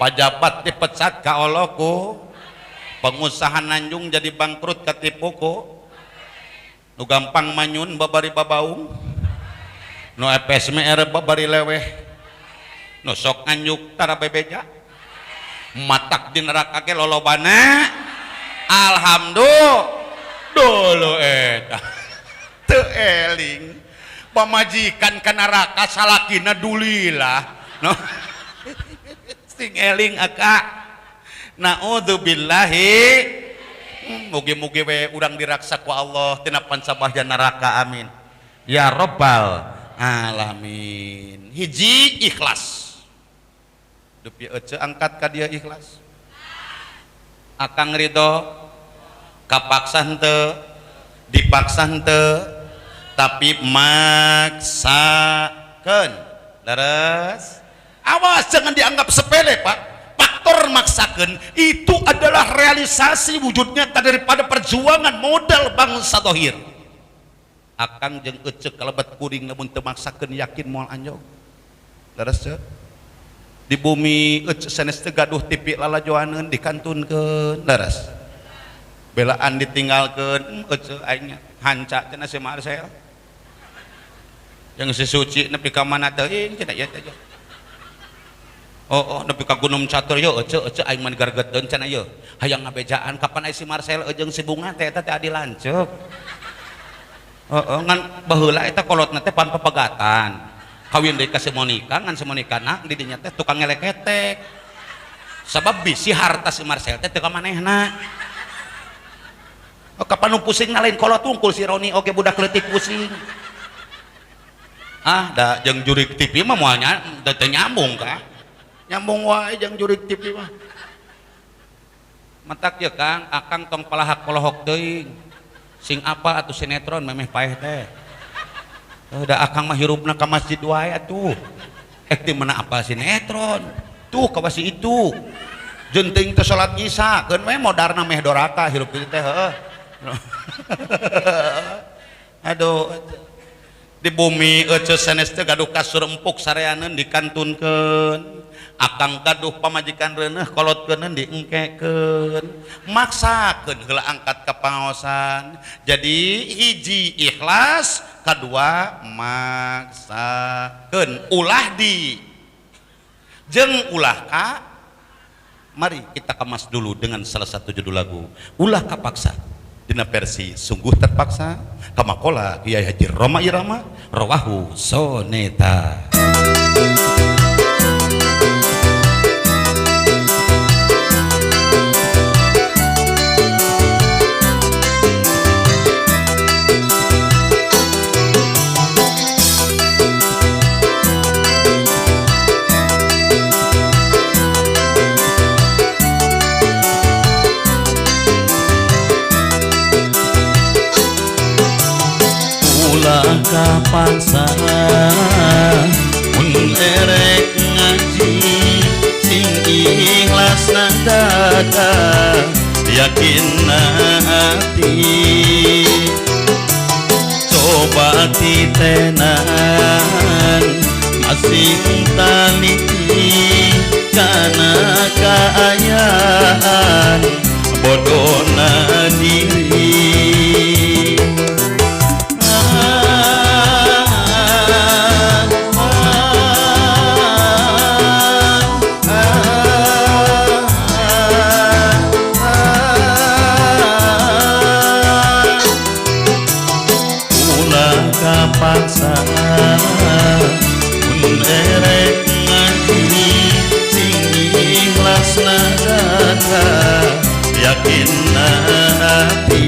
pajabat dipecat ka oloku, pengusaha nanjung jadi bangkrut katipuku, nu gampang manyun babari babaung, nu FSMR babari leweh, nu sok nganjuk tara bebeja, matak di neraka ge lolobana, alhamdulillah, dulu eta, teu eling. Pamajikan ka neraka salakina dulilah no sing eling aka naudzubillahi. Mugi-mugi we urang diraksa ku Allah tina pansabahja neraka amin ya Rabbal alamin. Hiji, ikhlas. Depi ece angkat ka dia ikhlas. Akang ridho kapaksa henteu, dipaksa henteu, tapi maksakan. Laras, awas jangan dianggap sepele Pak. Faktor maksakan itu adalah realisasi wujudnya daripada perjuangan modal bangsa dohir. Akang jeung ecek kalebat kuring namun teu maksakeun yakin moal anjog. Laras ce? Di bumi ecek sanes teu gaduh tipi lalajoaneun dikantunkeun. Laras. Belaan ditinggalkeun ecek aing hanca cenah si Marcel. Yang si Suci nepi ka mana teuing cenah ieu teh. Oh nepi ka Gunung Catur yeuh ece aing mah digargeteun cenah yeuh. Hayang ngabejaan kapan aya si Marcel jeung si Bunga teh eta teh adi lanceuk. Ngan baheula eta kolotna teh pan papagatan. Kawin deui ka si Monika ngan si Monika nak di dinya teh tukang ngeleketek. Sabab bisi harta si Marcel teh teu ka manehna. Kapan nu pusing lain kolot tungkul si Roni oge budak leutik pusing. Da jeung jurig TV mah moalnya teu nyambung ka. Nyambung wae jeung jurig TV mah. Matak ye Kang, akang tong palahak polohok teuing. Sing apa atuh sinetron memeh paeh teh. Da akang mah hirupna ka masjid wae atuh. Ti mana apa sinetron. Tuh ka wasi itu. Jeung teuing teh salat Isya, keun we modarna meh doraka hirup ieu teh heuh. Aduh. Di bumi ece sanes teh gaduh kasur empuk sareaneun dikantunkeun. Akang gaduh pamajikan reuneuh kolotkeun diengkekeun. Maksakeun heula angkat ka pangaosan. Jadi hiji ikhlas, kadua maksakeun. Ulah di jeung ulah ka Mari kita kemas dulu dengan salah satu judul lagu Ulah Kapaksa dina versi sungguh terpaksa kamakola Kiai Haji Roma Irama Rawahu Soneta. Kapaksa mun erek ngaji sing ikhlas dada yakin hati coba titenan masih taliti karena keayaan bodona diri. Paksa mun erek ngaji sing ikhlas dada yakin hati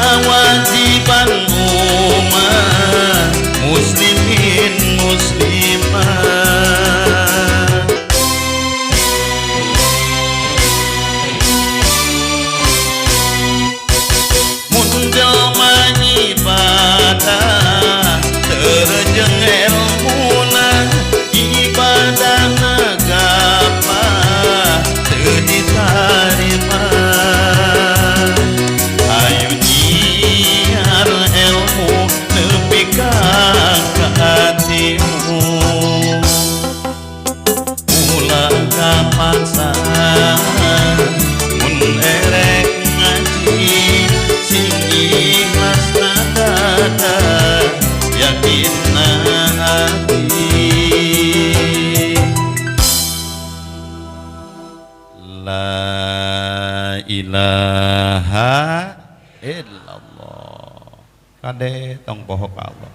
kewajiban umat muslimin muslimat mun jalma ibadah terjeng ilmuna ibadah nagapa teu ditarima. Paksa mun erek ngaji sing ikhlas dada yakin hati la ilaha illallah kade tong poho ka Allah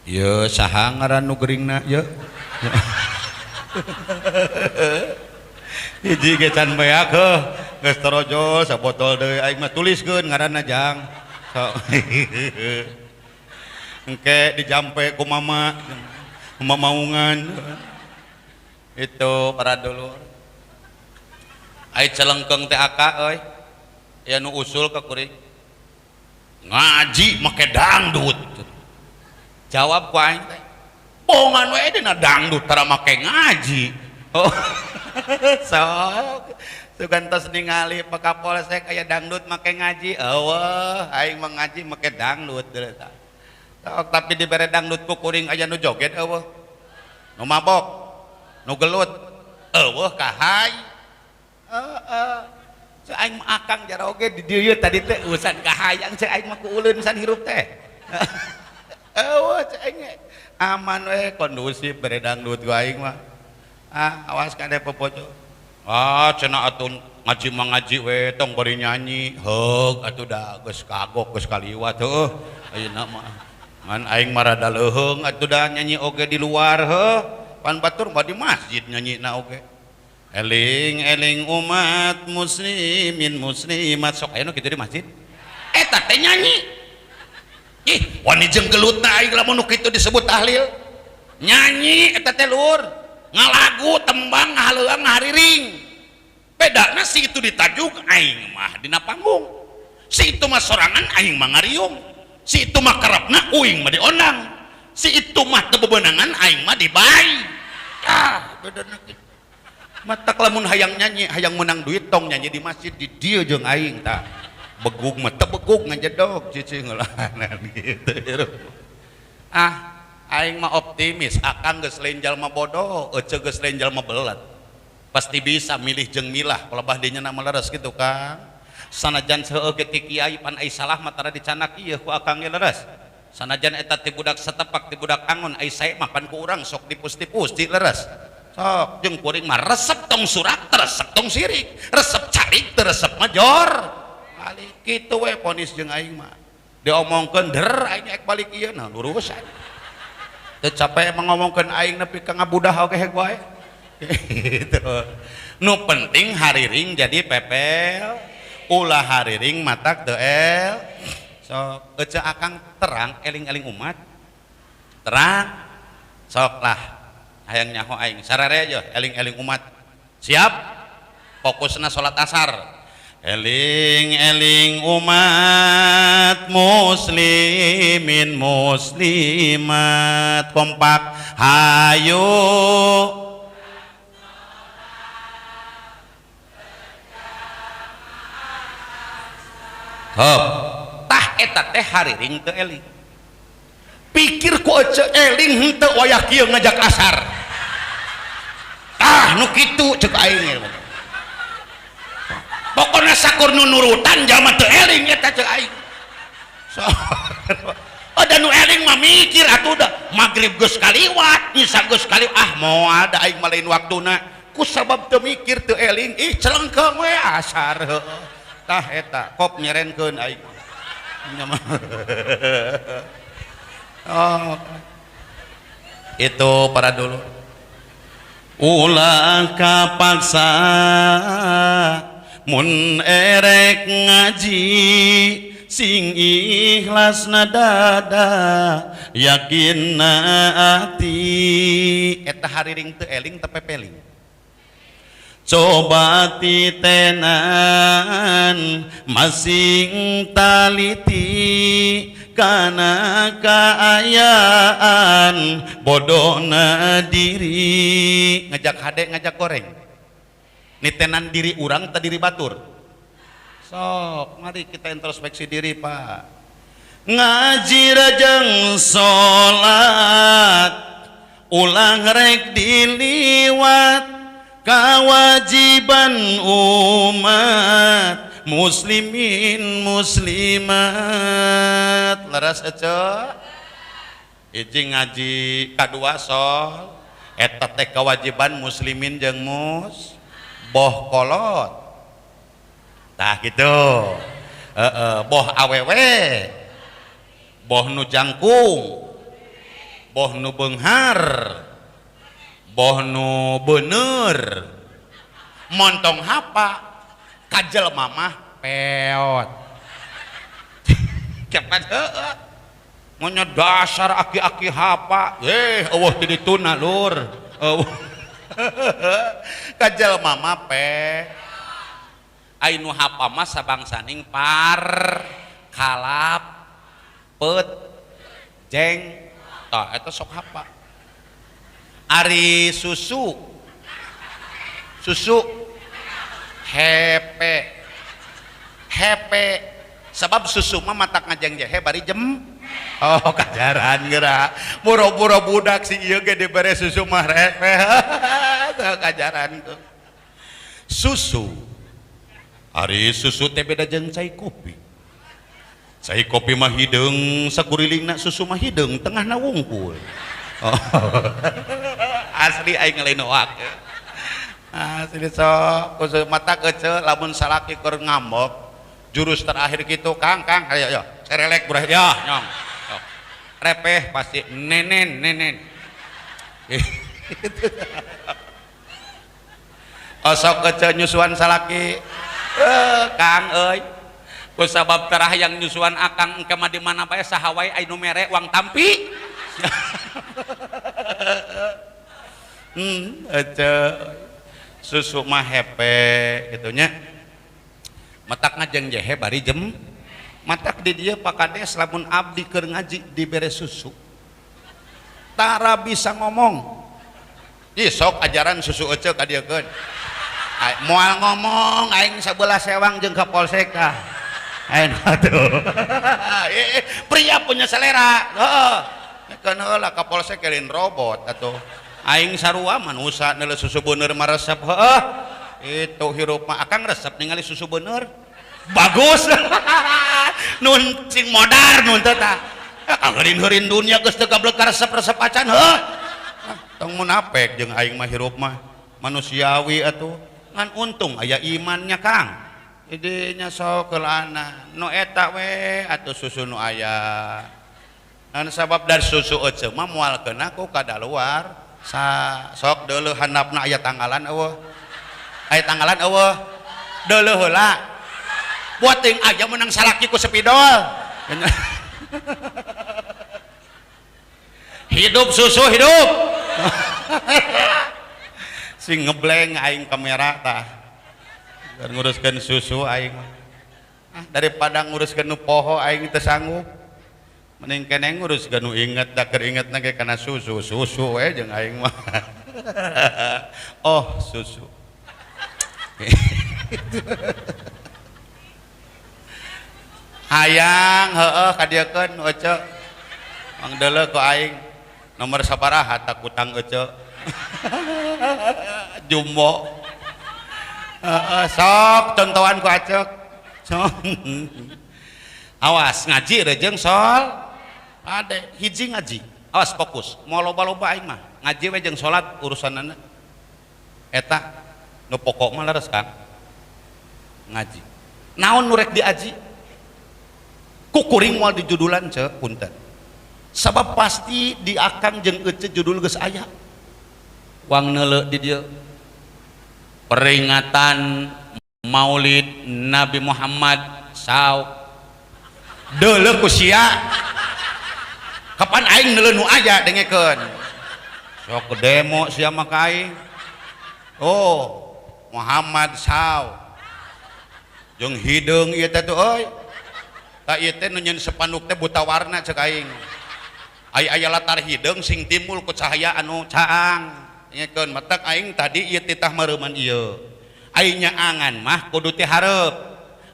ye saha ngaran nu geuringna ye hiji ge can beak heuh geus torojo sabotol deui aing mah tuliskeun ngaranna jang so engke dijampe ku mama maungan itu para dulur ai celengkeung teh aka euy ya nu usul ka kuring ngaji make dangdut jawab ku aing teh bohongan we dina dangdut tara make ngaji. Oh. Sok sugantos ningali Pak Kapolsek aya dangdut make ngaji. Eueuh aing mah ngaji make dangdut deui tah. Sok tapi dibere dangdut ku kuring aya nu joget eueuh. Nu mabok, nu gelut. Eueuh kahay. Cek aing mah akang jara oge di dieu tadi teh urusan kahayang cek aing mah ku uleun san hirup teh. Eueuh cek aing aman we kondusif bere dangdut gua aing mah awas kade popojo cenah atuh ngaji mah ngaji we tong bari nyanyi heug atuh da geus kagok geus kaliwat heuh ayeuna mah ngan aing mah rada leuheung atuh da nyanyi oge di luar heuh pan batur mah di masjid nyanyina oge eling umat muslimin muslimat sok aya nu kitu di masjid eta teh nyanyi. Ih, wani jeung gelut aing lamun nu kitu disebut tahlil. Nyanyi eta teh lur, ngalagu, tembang, ngahaleuang, ngahariring. Bedana si itu ditajuk aing mah dina panggung. Si itu mah sorangan aing mah ngariung. Si itu mah kerapna uing mah diondang. Si itu mah teu bebeunangan aing mah dibai. bedana kitu mata lamun hayang nyanyi hayang menang duit tong nyanyi di masjid di dieu jeung aing tah begug mah teu begug ngajedog cicing ngeulangan gitu aing mah optimis akan geus lain jalma bodoh ece geus lain jalma belet pasti bisa milih jeung milah kalau bahdinya nama leres gitu Kang sanajan seueur ge ti kiai pan ai salah mah tara dicanak ieu ku akang ge leres sanajan eta ti budak setepak ti budak angon ai sae mah pan ku urang sok dipus-dipus ti leres sok jeung kuring mah resep tong surak resep tong sirik resep carik resep major balik kitu we ponis jeung aing mah diomongkeun der aing ek balik ieu nah lurusan teu capek emang ngomongkeun aing nepi ka ngabudah oge heg wae gitu nu penting hariring jadi pepel ulah hariring matak teu el sok ece akang terang eling-eling umat terang sok lah hayang nyaho aing sarare aja eling-eling umat siap fokusna salat asar eling-eling umat muslimin muslimat kompak hayu hop tah eta teh hariring teu eling pikir ku ece eling henteu wayah kieu ngajak asar nu kitu cek aing pokoknya sakur nu nurutan jalma teu eling eta cek aing so ada nu eling mah mikir atuh da magrib geus kaliwat nyisa geus kaliwat moal da aing mah lain waktuna ku sabab teu mikir teu eling ih celengkeung we asar tah eta kop nyerenkeun aing oh itu para dulu ulah kapaksa mun erek ngaji sing ikhlasna dada yakinna ati eta hariring teu eling teu pepeling coba titenan masing taliti kana kaayaan bodona diri ngajak hade ngajak goreng nitenan diri urang teh diri batur sok mari kita introspeksi diri Pak ngaji rajang salat ulang rek diliwat kewajiban umat muslimin muslimat leres ece hiji ngaji kadua sol eta teh kewajiban muslimin jeung boh kolot tah gitu boh awewe boh nu jangkung boh nu beunghar boh nu beuneur montong hapa kajel mamah peot kepan heueuh ngonya dasar aki-aki hapa eueuh ti dituna lur kajel mama pe ainu hapa mah sabangsaning par kalap pet jeng tah eta sok hapa ari susu hepe sebab susu mah matak ngajeng jahe bari jem oh kajaran geura buru-buru budak si ieu ge dibere susu mah hepe kajaran tuh susu ari susu teh beda jeung cai kopi mah hideung sakurilingna susu mah hideung tengahna wungkul oh asli aing lain hoak asli sok kudu mata kece lamun salaki keur ngambok jurus terakhir gitu Kang ayo serelek burah ya nyong repeh pasti nenen osok kece nyusuan salaki Kang euy ku sabab terah yang nyusuan akang engke mah di mana bae sahawai anu mere uang tampi ece susu mah hepe gitunya matak ngajeng jahe bari jem matak di dia pakades lamun abdi keur ngaji dibere susu tara bisa ngomong sok ajaran susu ece ka dieu keun moal ngomong aing sabelah sewang jeung Kapolsek tah aing atuh pria punya selera heeh kan heula Kapolsek kelin robot atuh aing sarua manusia neuleuh susu bener mah resep heeh itu hirup mah akang resep ningali susu bener bagus nun cing modar nun teh tah angeurin dunia geus teu gablek ka resep-resep acan heuh tong munafik jeung aing mah hirup mah manusiawi atuh ngan untung aya imannya Kang idenya sok keulana nu eta we atuh susu nu aya ngan sabab dari susu ece mah moalkeun aku kadaluar sok deuleuh handapna aya tanggalan eueuh aya tanggalan eueuh deuleuh heula buat ting aja menang salaki ku sepidol hidup susu hidup sing ngebleng aing kamera tah dan nguruskeun susu aing daripada nguruskeun nu poho aing teu sanggup mending keneh nguruskeun nu inget da keur ingetna ge kana susu we jeung aing mah oh susu hayang heeh kadiekeun ece mang deuleuh ku aing nomor sabaraha tak utang ece jumbo sok contohan ku acek sok awas ngaji rejeng sol ade hiji ngaji awas fokus mau loba-loba aing mah ngaji we jeung salat urusanana eta nu pokok mah leres Kang ngaji naon nu rek diaji kukuring moal dijudulan ceu punten sabab pasti di akang jeung ece judul geus aya wang neuleuh di dieu peringatan Maulid Nabi Muhammad saw deuleuh ku sia kapan aing neuleuh nu aya dengekeun sok demo sia mah ka aing oh Muhammad saw jeung hideung ieu teh tuh euy ta ieu teh nu nyeun sepanduk teh buta warna ceuk aing aya latar hideung sing timbul ku cahaya anu caang ngekeun matak aing tadi ieu titah mareuman ieu aing nyaangan mah kudu teh hareup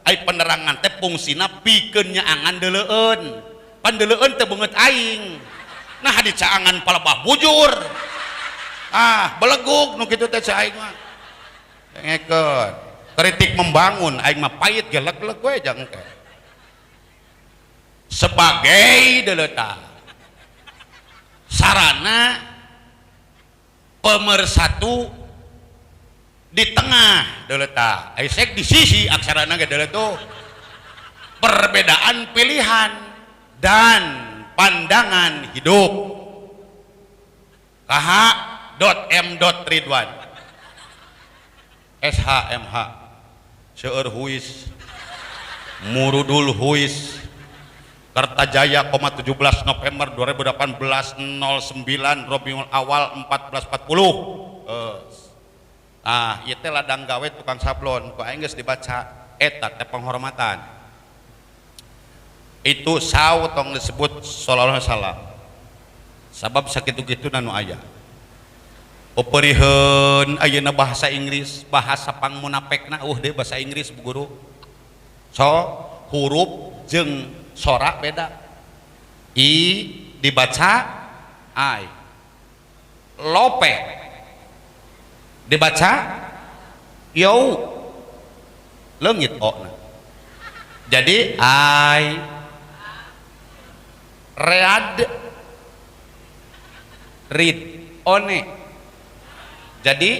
ai penerangan teh fungsina pikeun nyaangan deuleueun pan deuleueun teh beungeut aing nah di caangan palebah bujur beleguk nu kitu teh aing mah ngekeun kritik membangun aing mah pait gelek-gelek we jang teh sebagai deuleuta sarana pemersatu di tengah deuleuta aisek di sisi aksarana ge deuleuh perbedaan pilihan dan pandangan hidup KH.M. Ridwan SHMH seueur huis murudul huis Kertajaya, 17 November 2018 09 Rabiul Awal 1440 ieu teh ladang gawe tukang sablon ku aing geus dibaca eta teh penghormatan itu saw tong disebut sallallahu alaihi wasallam sabab sakitu-kituna nu aya upeureun ayeuna bahasa Inggris bahasa pangmunapekna deh bahasa Inggris Bu Guru so huruf jeung sora beda i dibaca ai lope dibaca yo leungit o jadi ai read read one jadi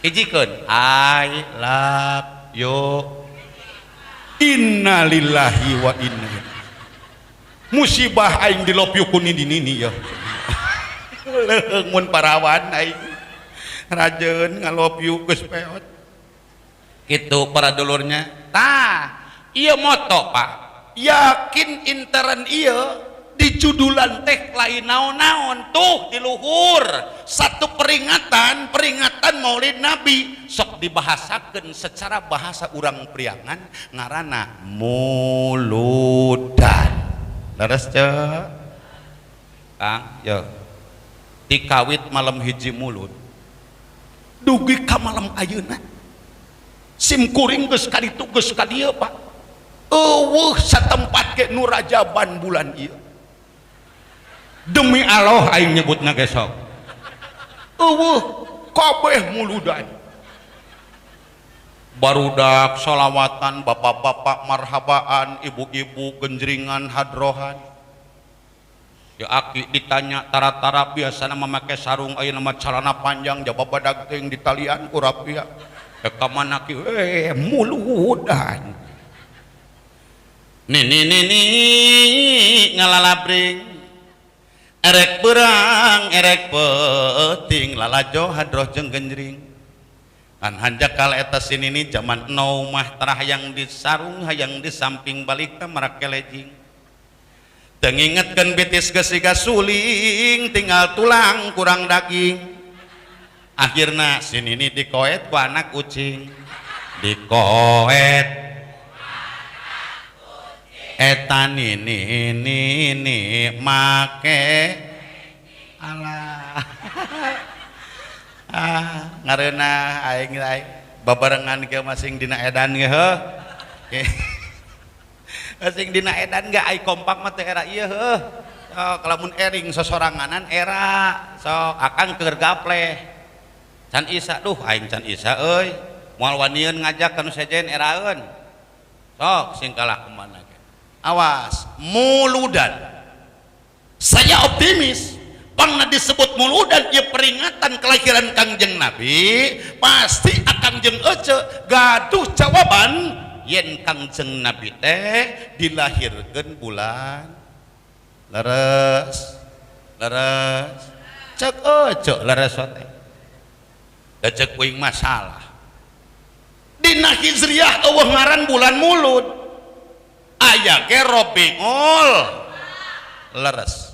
hijikeun I love you innalillahi wa inna musibah aing di love you ku nini ya mun parawan aing rajeun ngalove you geus peot kitu para dulurnya tah ieu moto Pak yakin intern ieu di judulan teh lain naon-naon tuh di luhur satu peringatan Maulid Nabi sok dibahasakeun secara bahasa urang priangan ngaranna muludan leres teu Kang yo tikawit malam hiji mulud dugi ka malam ayeuna sim kuring geus ka ditu geus ka dieu Pak eueuh satempat ge nu rajaban bulan ieu demi Allah aing nyebutna ge sok eueuh kabeh muludan barudak sholawatan bapak-bapak marhabaan ibu-ibu genjringan hadrohan ya aki ditanya tara-tara biasana memakai sarung ayeuna mah celana panjang jawab badag teuing ditalian ku rapia ka mana ki muludan nih ngalalabring erek berang erek peting lalajo hadroh jeung genjring kan hanjakal eta sinini zaman now mah tara hayang di sarung hayang di samping balik teh marak kelejing teu ngingetkeun bitis geus siga suling tinggal tulang kurang daging akhirna sinini dikoet ku anak kucing dikoet eta nini make alah ngareuna aing babarengan ke masing dina edan ge heuh masing dina edan ge ai kompak mah teh era ieu heuh kalamun ering sosoranganan era sok akang keur gapleh can isa duh aing can isa euy moal wanieun ngajak kanu sejen eraeun sok singkalah kemana ge awas muludan saya optimis pangna disebut muludan ieu peringatan kelahiran Kangjeng Nabi pasti Kangjeng ece gaduh jawaban yen Kangjeng Nabi teh dilahirkeun bulan leres cek ece leres teh cek uing masalah dina hijriah eueuh ngaran bulan mulud aya ge Rabiul leres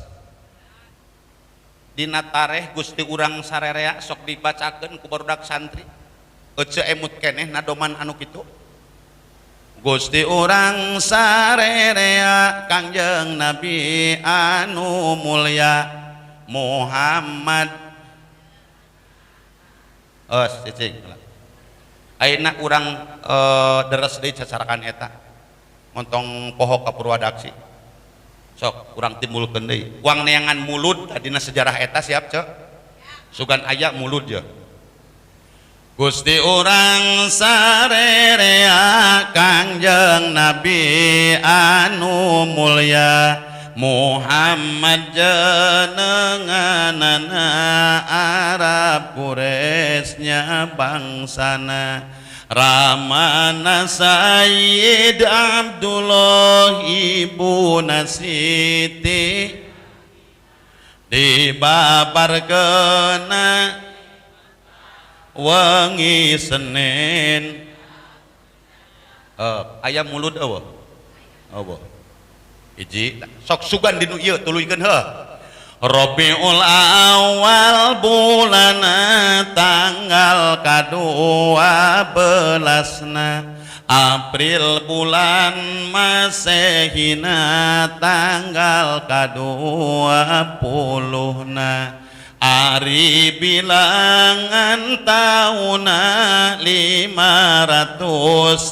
dina tareh Gusti urang sarerea sok dibacakeun ku barudak santri ece emut keneh nadoman anu kitu Gusti urang sarerea Kangjeng Nabi anu mulya Muhammad cicing ayeuna urang deres deui cacarakan eta montong poho ka Purwadaksi sok urang timbulkeun deui uang neangan mulud dina sejarah eta siap cek sugan aya mulud ya Gusti urang sarerea Kangjeng Nabi anu mulya Muhammad jenenganana Arab Quraisnya bangsana Ramana Sayyid Abdullah ibu Nasiti dibabarkeuna wengi Senin aya mulud eueuh hiji sok sugan dinu ieu tuluykeun heuh Rabiul Awal bulana tanggal ka-12na April bulan Masehina tanggal ka-20na Ari bilangan tauna 500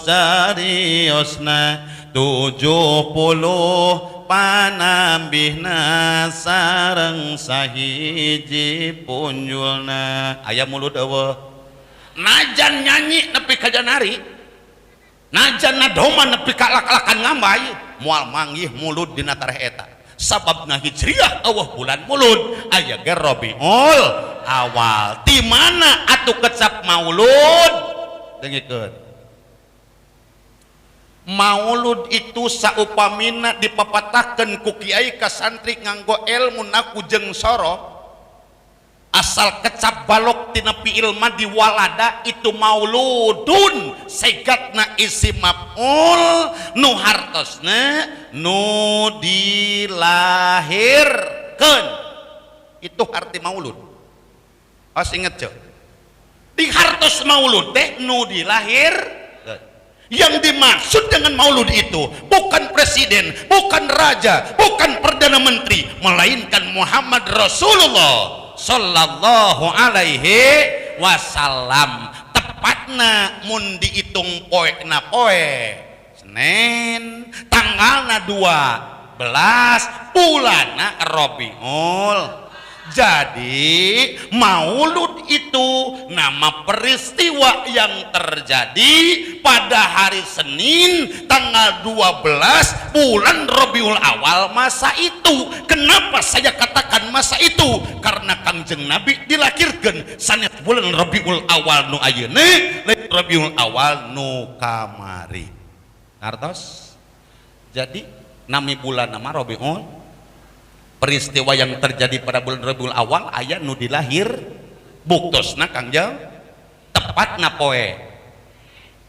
cariosna 70 panambihna sareng sahiji punjulna aya mulud eueuh najan nyanyi nepi ka janari najan nadoman nepi ka lak-lakan ngambay moal manggih mulud dina tareh eta sababna hijriah eueuh bulan mulud aya ge Rabiul Awal di mana atuh kecap maulud dengikeun maulud itu saupamina dipapatahkeun ku kiai ka santri nganggo ilmu naku jeung soro asal kecap balok tina fiil madi walada itu mauludun segatna isi maf'ul nu hartosna nu dilahirkeun itu arti maulud pas inget cek di hartos maulud teh nu dilahir yang dimaksud dengan maulud itu bukan presiden, bukan raja, bukan perdana menteri, melainkan Muhammad Rasulullah sallallahu alaihi wasallam. Tepatna mun dihitung poena poe Senin tanggalna 12 bulanna Rabiul. Jadi maulud itu nama peristiwa yang terjadi pada hari Senin tanggal 12 bulan Rabiul Awal masa itu. Kenapa saya katakan masa itu? Karena Kangjeng Nabi dilahirkan sanes bulan Rabiul Awal nu ayeuna, Rabiul Awal nu kamari. Ngartos? Jadi nami bulan nama Rabiul, peristiwa yang terjadi pada bulan Rabiul Awal aya nu dilahir buktosna Kangjeng tepatna poe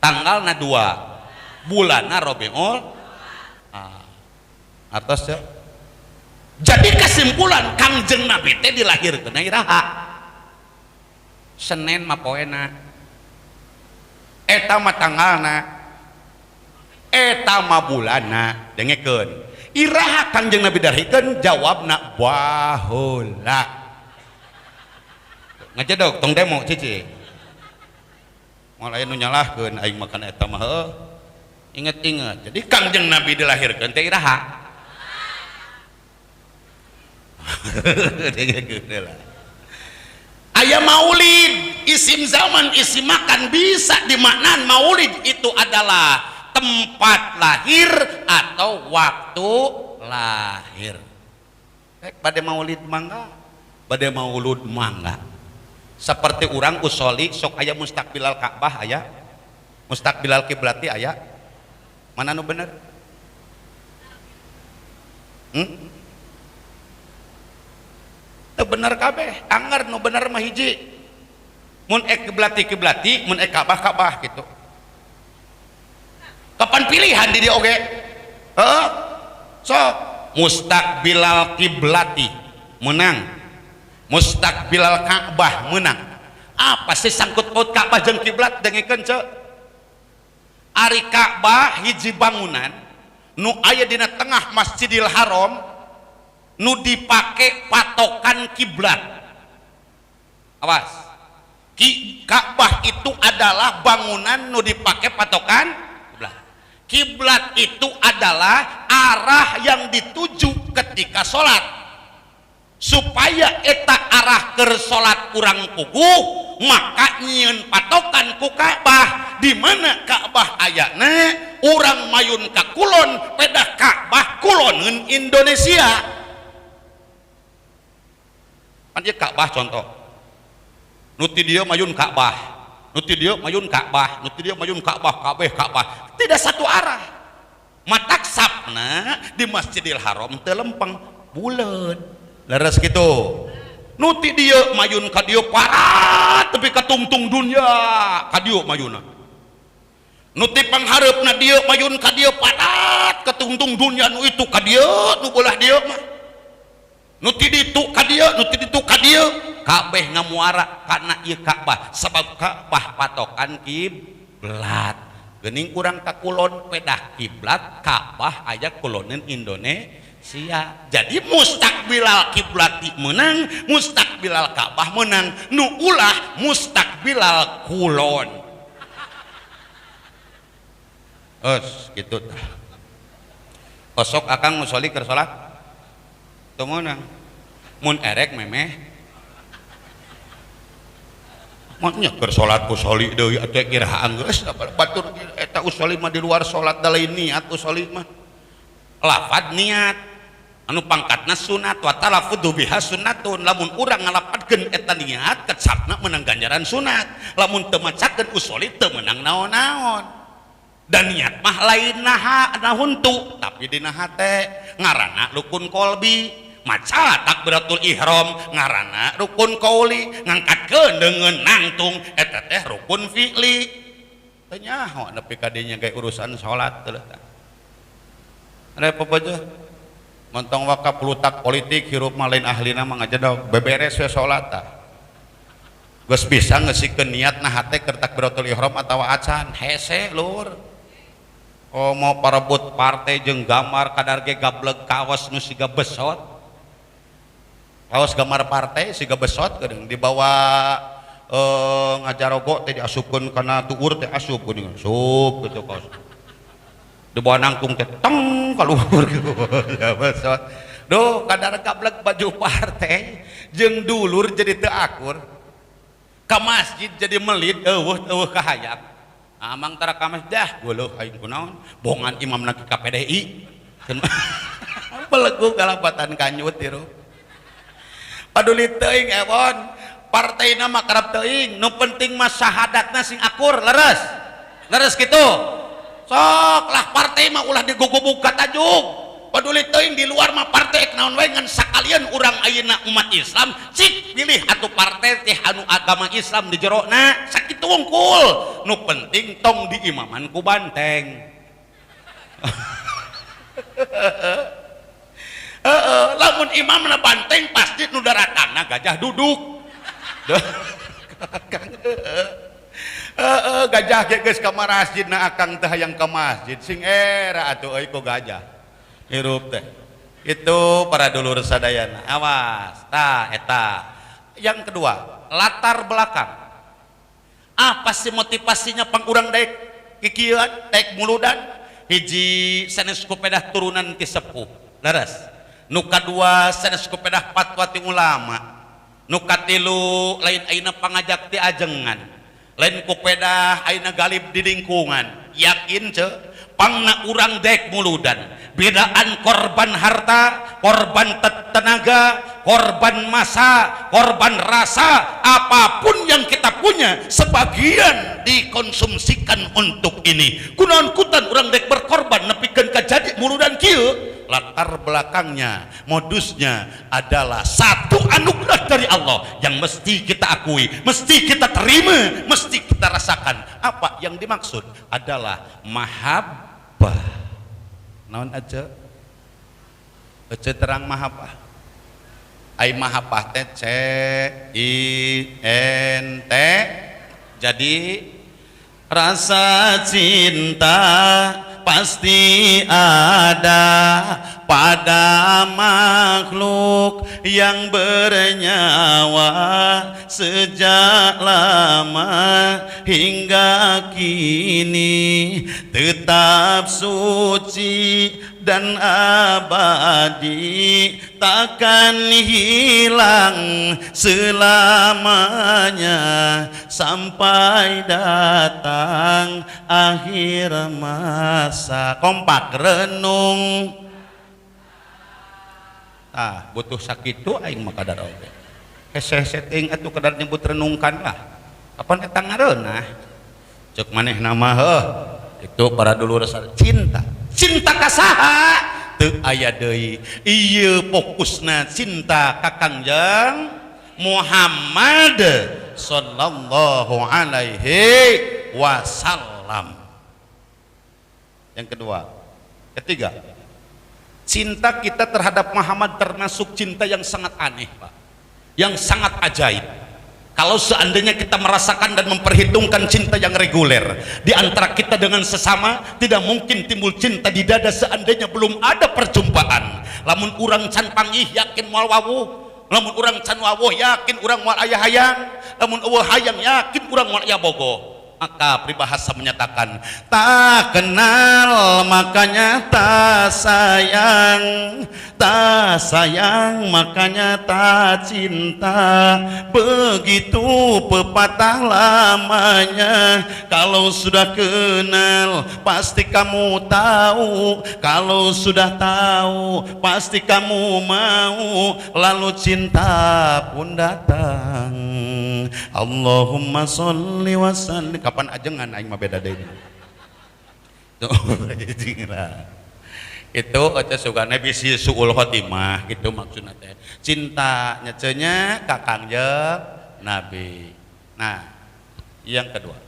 tanggalna 2 bulanna Rabiul atas ya. Jadi kesimpulan Kangjeng Nabi teh dilahirkeun iraha Senin mah poena eta mah tanggalna eta mah bulanna dengekeun. Iraha Kangjeng Nabi darhikeun jawabna baheula. Ngajadog tong demo cici. Moal aya nu nyalahkeun aing makan eta mah heuh. Inget-inget. Jadi Kangjeng Nabi dilahirkeun teh iraha. Aya maulid, isim zaman, isim makan bisa dimaknan maulid itu adalah tempat lahir atau waktu lahir. Pada maulid mangga, pada maulud mangga. Seperti orang usoli sok aya mustaqbilal Ka'bah aya, mustaqbilal kiblati aya. Mana nu bener? Nu bener kabeh, anggar nu bener mah hiji. Mun ek kiblati, mun ek Ka'bah gitu. Kapan pilihan di dia oge? So mustaqbilal kiblati menang, mustaqbilal Ka'bah menang. Apa sih sangkut paut Ka'bah jeung kiblat dengikeun ce? Ari Ka'bah hiji bangunan nu aya dina tengah Masjidil Haram nu dipake patokan kiblat. Awas, Ka'bah itu adalah bangunan nu dipake patokan kiblat itu adalah arah yang dituju ketika sholat. Supaya eta arah ke sholat kurang puguh, maka nyieun patokan ku Ka'bah. Di mana Ka'bah ayana urang mayun ka kulon, pedah Ka'bah kulonkeun Indonesia. Kan dia Ka'bah contoh. Nu ti dieu mayun Ka'bah. Nuti dia mayun Ka'bah, nuti dia mayun Ka'bah, Ka'bah. Tidak satu arah. Mataksapna di Masjidil Haram teu lempeng buleud. Leres kitu. Nuti dia mayun ka dieu parat tapi ka tungtung dunya ka dieu mayuna. Nuti panghareupna dieu mayun ka dieu parat ka tungtung dunya nu itu ka dieu nu beulah dieu mah. Nuti ditu ka dieu, nuti ditu ka dieu. Kabeh ngamuara karena ieu Ka'bah, sebab Ka'bah patokan kiblat. Geuning urang ka kulon pedah kiblat, Ka'bah aya kuloneun Indonesia. Jadi mustaqbilal kiblat menang, mustaqbilal Ka'bah menang, nu ulah mustaqbilal kulon. Gitu tah. Osok akang musoli keur salat. Teu meunang. Mun erek memeh maknya keur salat usoli deui atuh kiraan geus batur eta usoli mah di luar salat da lain niat usoli mah lafad niat anu pangkatna sunat wa talafudzu biha sunnatun. Lamun urang ngalapadkeun eta niat kecapna menang ganjaran sunat, lamun teu macakeun usoli teu menang naon-naon. Dan niat mah lain naha nahuntu tapi dina hate ngaranna rukun qalbi. Maca takbiratul ihram ngaranna rukun qauli, ngangkatkeun dengan nangtung eta teh rukun fi'li. Teu nyaho nepi ka dinya ge urusan salat teh tah. Repot aja. Montong wakaf lutak politik hirup mah lain ahlina mah ngajedog beberes we salat tah. Geus bisa ngeusikeun niatna hate keur takbiratul ihram atawa acan hese lur. Oh mau parebut partai jeung gambar kadar ge gableg kaos nu siga besot. kaos gambar partai siga besot kadang dibawa ngajarogo teh diasupkeun kana tuur teh asup geuning sup gitu kaos dibawa nangtung teh teng kaluhur gitu ya besot duh kadar kablek baju partai jeung dulur jadi teu akur ka masjid jadi melit eueuh kahayang amang tara ka masjid dah geuleuh aing kunaon bongan imamna ke KPDI belegu kalapatan kanyut tiru paduli teuing ewon partaina mah karep teuing nu penting mah syahadatna sing akur leres kitu sok lah partai mah ulah digugubug ka tajuk paduli teuing di luar mah partai naon wae ngan sakalian urang ayeuna umat Islam cik pilih atuh partai teh anu agama Islam di jerona sakitu wungkul nu penting tong diimaman ku banteng lamun imamna banteng pasti nu daratanna gajah duduk gajah ge geus ka masjidna akang teh hayang ka masjid sing era atuh euy ku gajah hirup teh itu para dulur sadayana awas tah eta yang kedua latar belakang apa sih motivasinya pangurang daek kikieuan daek muludan hiji sanes kupedah turunan ti sepuh leres nu kadua sanes kupedah fatwa ti ulama nu katilu lain ayeuna pangajak ti ajengan lain kupedah ayeuna galib di lingkungan yakin ce pangna urang daek muludan bedaan korban harta korban tenaga korban masa korban rasa apapun yang kita punya sebagian dikonsumsikan untuk ini kunaon kutan urang daek berkorban nepikeun ka jadi muludan kieu latar belakangnya modusnya adalah satu anugerah dari Allah yang mesti kita akui mesti kita terima mesti kita rasakan apa yang dimaksud adalah mahabbah naon aja terang mahabbah ai mahabbah teh C I N T jadi rasa cinta pasti ada pada makhluk yang bernyawa sejak lama hingga kini tetap suci dan abadi takkan hilang selamanya sampai datang akhir masa kompak renung butuh sakitu aing mah kadar oge hese setting atuh kadar nyebut renungkan lah kapan eta ngareunah ceuk manehna mah itu para dulur cinta ka saha teu aya deui ieu fokusna cinta ka Kangjeng Muhammad sallallahu alaihi wasallam. Yang kedua, ketiga, cinta kita terhadap Muhammad termasuk cinta yang sangat aneh, Pak, yang sangat ajaib. Kalau seandainya kita merasakan dan memperhitungkan cinta yang reguler di antara kita dengan sesama, tidak mungkin timbul cinta di dada seandainya belum ada perjumpaan. Lamun urang can panggih yakin moal wawuh, lamun urang can wawuh yakin urang moal aya hayang, lamun eueuh hayang yakin urang moal aya bogoh. Maka peribahasa menyatakan tak kenal makanya tak sayang makanya tak cinta, begitu pepatah lamanya. Kalau sudah kenal pasti kamu tahu, kalau sudah tahu pasti kamu mau, lalu cinta pun datang. Allahumma sholli wa sallim. Kapan ajengan aing mah beda deui. Itu aja sugana bisi suul khotimah gitu maksudna teh. Cinta nyecenya ka Kangjeng Nabi. Nah, yang kedua.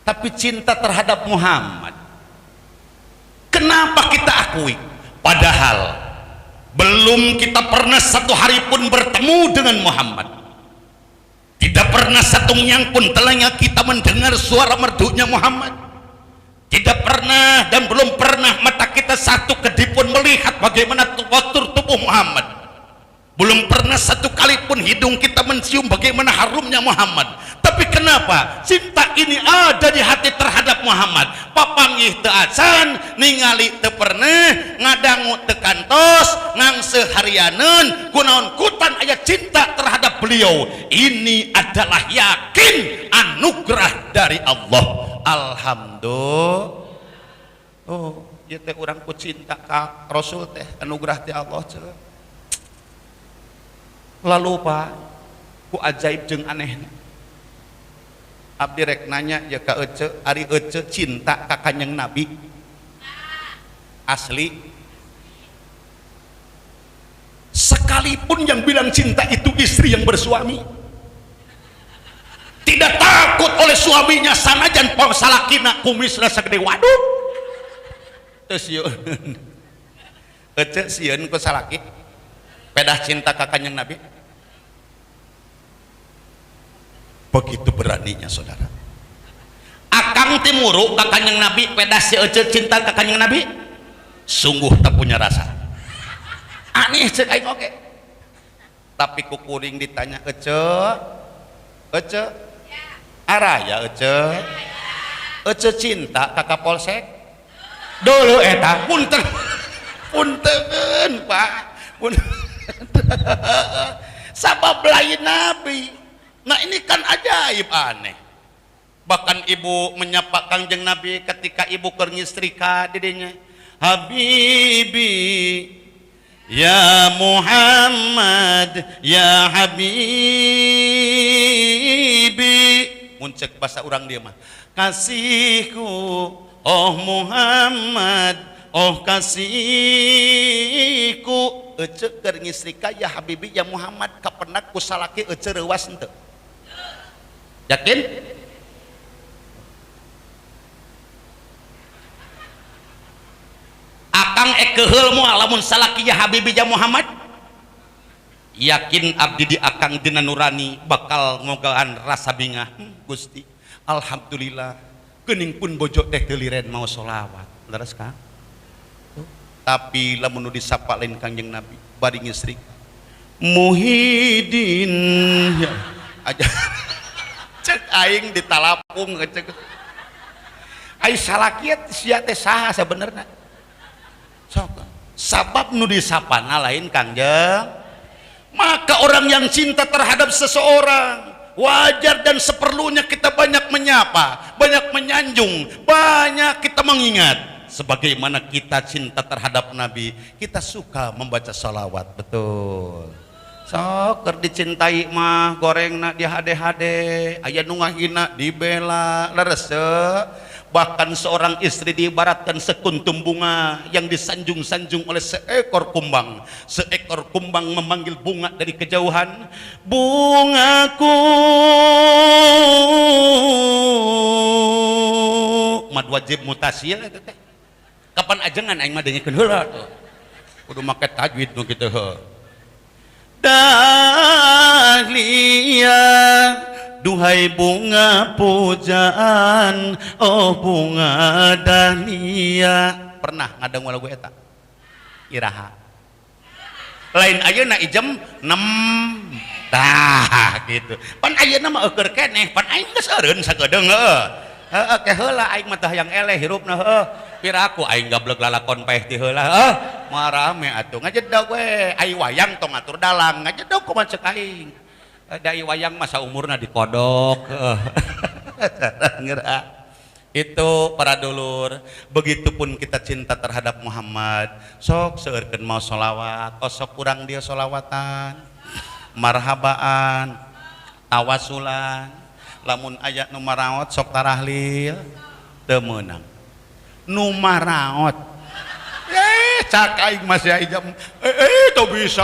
Tapi cinta terhadap Muhammad kenapa kita akui? Padahal belum kita pernah satu hari pun bertemu dengan Muhammad. Tidak pernah satu nyang pun telinga kita mendengar suara merdunya Muhammad. Tidak pernah dan belum pernah mata kita satu kedip pun melihat bagaimana postur tubuh Muhammad. Belum pernah satu kali pun hidung kita mencium bagaimana harumnya Muhammad. Tapi kenapa cinta ini ada di hati terhadap Muhammad? Papangih teu acan, ningali teu pernah, ngadangu teu kantos, ngangseuh harianeun, kunaon kutan aya cinta terhadap beliau. Ini adalah yakin anugerah dari Allah. Alhamdulillah. Oh, ieu teh urang ku cinta ka Rasul teh anugerah ti Allah cenah. Lalu Pak, ku ajaib jeung anehna. Abdi rek nanya ya ka Ece, ari Ece cinta ka Kanjeng Nabi? Asli. Sekalipun yang bilang cinta itu istri yang bersuami, tidak takut oleh suaminya sanajan salakina kumisna sagede waduk. Teu sieun. Ece sieun ku salaki pedah cinta ka Kanjeng Nabi. Begitu beraninya saudara. Akang timuru ka Kanjeng Nabi pedah si Ece cinta ka Kanjeng Nabi, sungguh tak punya rasa. Aneh cek aing oge. Tapi ku kuring ditanya Ece, Ece, araya Ece, Ece cinta ka Kapolsek? Dulu eta punten, punten Pak, punten. Sabab lain Nabi. Nah ini kan ajaib aneh. Bahkan ibu menyapa Kanjeng Nabi ketika ibu keur ngistrika didinya, Habibi ya Muhammad ya Habibi. Muncek bahasa urang dia mah, kasihku oh Muhammad, oh kasihku. Ece keur ngistrika ya Habibi ya Muhammad, kapenak ku salaki Ece reuwas henteu? Yakin? Akang ekeheul moal lamun salaki ya Habibi ya Muhammad? Yakin abdi di akang dina nurani bakal ngogaan rasa bingah. Gusti, alhamdulillah geuning pun bojo teh teu liren mau sholawat. Leres Kang? Tapi lamun nu disapa lain Kanjeng Nabi bari ngistri Muhyiddin ya aja cek aing ditalapung cek aing salakiat sia teh saha sabenerna sok sabab nu disapana lain Kangjeng. Maka orang yang cinta terhadap seseorang wajar dan seperlunya kita banyak menyapa, banyak menyanjung, banyak kita mengingat. Sebagaimana kita cinta terhadap Nabi, kita suka membaca salawat. Betul. Sok keur dicintai mah gorengna di hade-hade, aya nu ngahina dibela, leres. Bahkan seorang istri diibaratkan sekuntum bunga yang disanjung-sanjung oleh seekor kumbang. Seekor kumbang memanggil bunga dari kejauhan, bungaku. Mad wajib mutasil eta teh. Kapan ajengan aing mah dengekeun heula tuh. Kudu make tajwid nu kitu heuh. Dahlia, duhai bunga pujaan, oh bunga dahlia. Pernah ngadangu lagu eta? Iraha. Lain ayeuna ijem 6. Tah gitu. Pan ayeuna mah eukeur keneh, pan aing geus eureun sagedeung heuh. Heeh ke heula aing mah tah yang eleh hirupna heuh. Piraku aing gablek lalakon paeh ti heula heuh. Moal rame atuh ngajedog we. Ai wayang tong atur dalang, ngajedog kumaha ceuk aing. Dai wayang masa umurna dikodok. Itu para dulur, begitupun kita cinta terhadap Muhammad. Sok seueurkeun mau sholawat, sok kurang dia sholawatan, marhabaan, tawasulan. Lamun aya nu maraot sok tarahlil, teu meunang. Nu maraot, cak aing masih jam teu bisa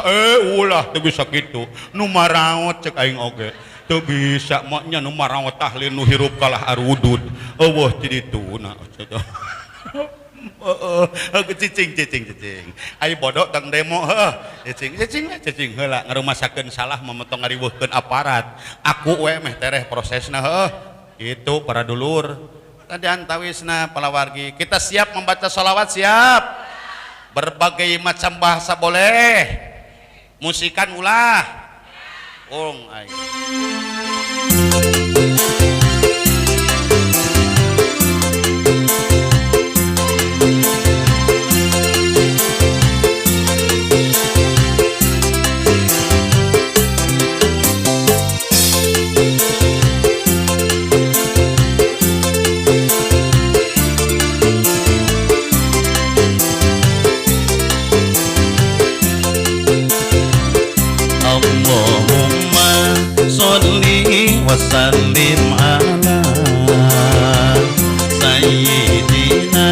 ulah teu bisa kitu. Nu maraot cek aing oge teu bisa maknya nu maraot tahlil nu hirup kalah arudud eueuh ti dituna cicing ai bodoh tang demo cicing heula ngarumasakeun salah memetong ngariweuhkeun aparat aku we meh tereh prosesna itu para dulur tadi antawisna palawargi kita siap membaca sholawat siap berbagai macam bahasa boleh musikan ulah ung ai Allahumma sholli wa sallim ala sayyidina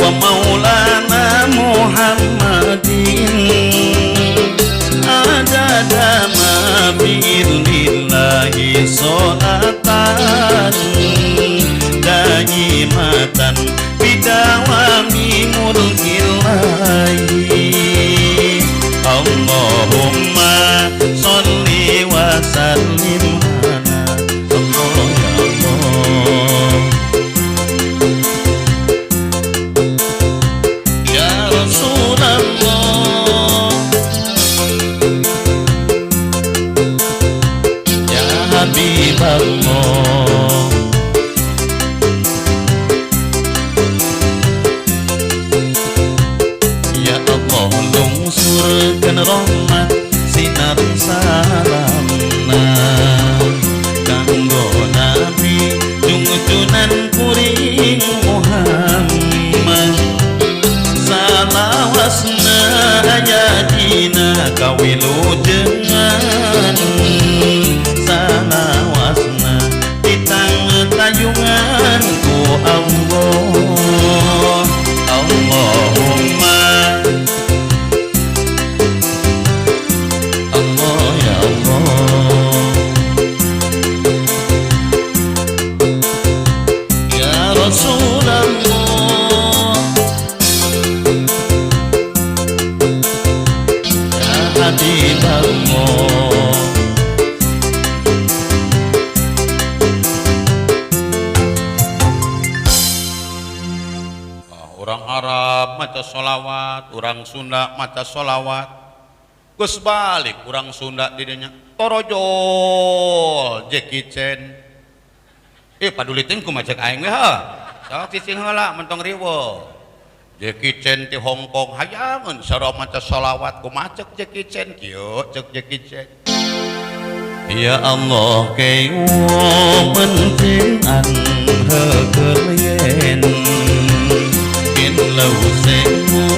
wa maulana Muhammadin adada ma bi'ilnillahi sholatan daimatan bidawami mulkillahi Allahumma sholli wa sallim ala Allah ya Rasulullah ya Habibullah ya Allah lungsurkan rahmat sinar salamna kanggo nabi junjunan kuring Muhammad salawasna ayadina kawilujengan salawasna ditang tayungan ku Allah Allahumma Allah ya Allah ya Rasulullah ya Habibullah orang Arab maca sholawat orang Sunda maca sholawat geus balik urang Sunda di dinya torojol Jackie Chan paduliteun kumaha cek aing we heuh sok cicing heula mentong riweuh Jackie Chan ti Hong Kong hayangeun sarua maca sholawat kumaha cek Jackie Chan kieu cek Jackie Chan ya Allah kayu penting an heukeuyen in lau semu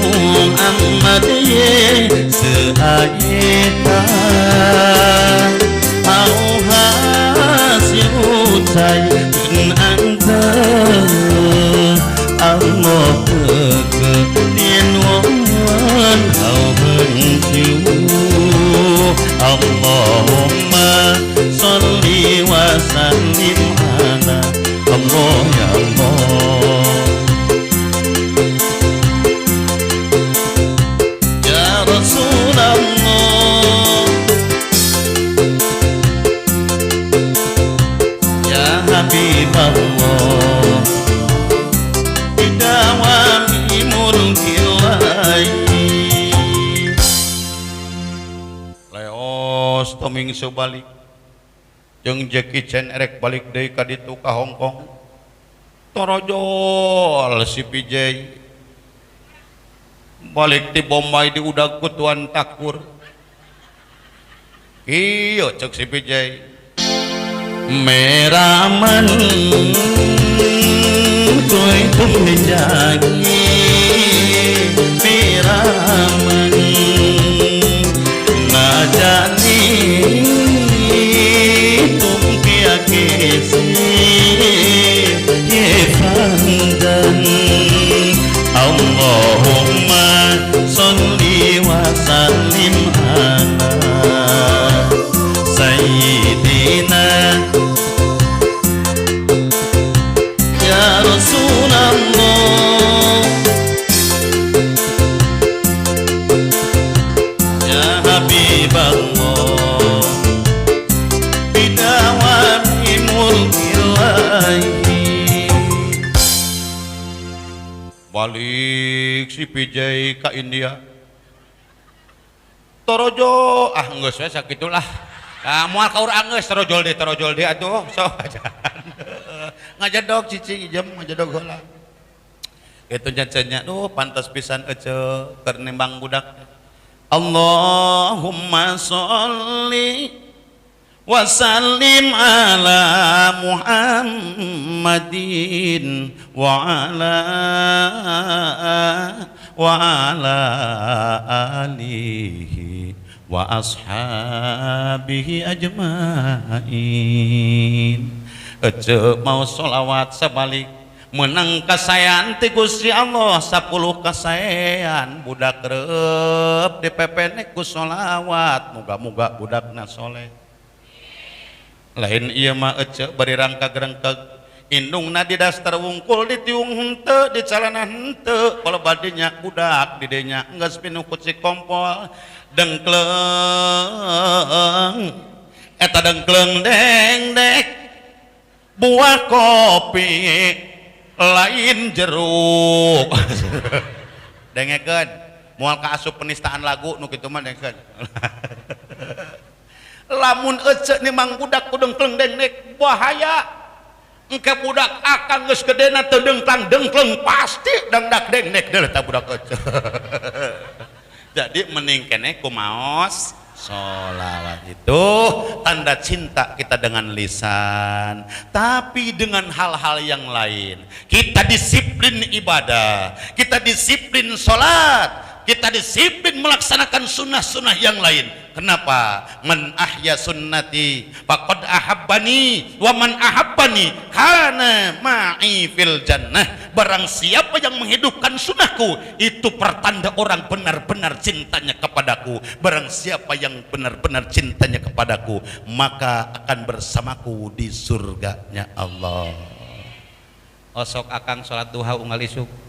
Ahmad ye seayeta au hasil cai anta Allah ke dien wan au benju Allahumma sholli wa sallim ala Allah ya Allah ya Rasulullah ya Habibullah bidawami mulkillahi leos toming balik jeung Jackie Chan erek balik deui ka ditu ka Hong Kong torojol si PJ balik di Bombay di udag ku Tuan Takur kieu cek si PJ meraman koi tum menjagi meraman na jani tum kia kesi ye fandan Allahumma sholli wa sallim ala sayyidina ya Rasulullah ya Habibullah bidawami mulkillahi balik si PJ ka India torojo geus we sakitulah moal ka urang geus torojol deh atuh sok ajan ngajedog cicing ijem ngajedog heula kitu nya duh pantes pisan ece keur nembang budak Allahumma sholli wa sallim ala Muhammadin wa ala alihi wa ashabihi ajmain. Ece mau sholawat sabalik menang kasayan ti Gusti Allah 10 kasayan budak reup dipepene ku sholawat muga-muga budakna soleh. Lain ieu mah ece bari rangkag-rangkag indungna di dastar wungkul di tiung henteu di calana henteu kalau badinya budak di dinya geus pinu kucing kompol dengkleng eta dengkleng dengdek buah kopi lain jeruk dengekeun moal ka asup penistaan lagu nu kitu mah dengekeun lamun ece ni mang budak ku dengkleng dengdek bahaya engke budak akang geus gedena teu dengklang pasti dangdak dengdek deuleuh ta budak ece jadi mending keneh kumaos sholawat itu tanda cinta kita dengan lisan tapi dengan hal-hal yang lain kita disiplin ibadah kita disiplin sholat kita disiplin melaksanakan sunnah-sunnah yang lain. Kenapa? Man ahya sunnati faqad ahabbani wa man ahabbani kana ma'i fil jannah. Barang siapa yang menghidupkan sunnahku itu pertanda orang benar-benar cintanya kepadaku. Barang siapa yang benar-benar cintanya kepadaku maka akan bersamaku di surganya Allah. Osok akang salat duha unggal isuk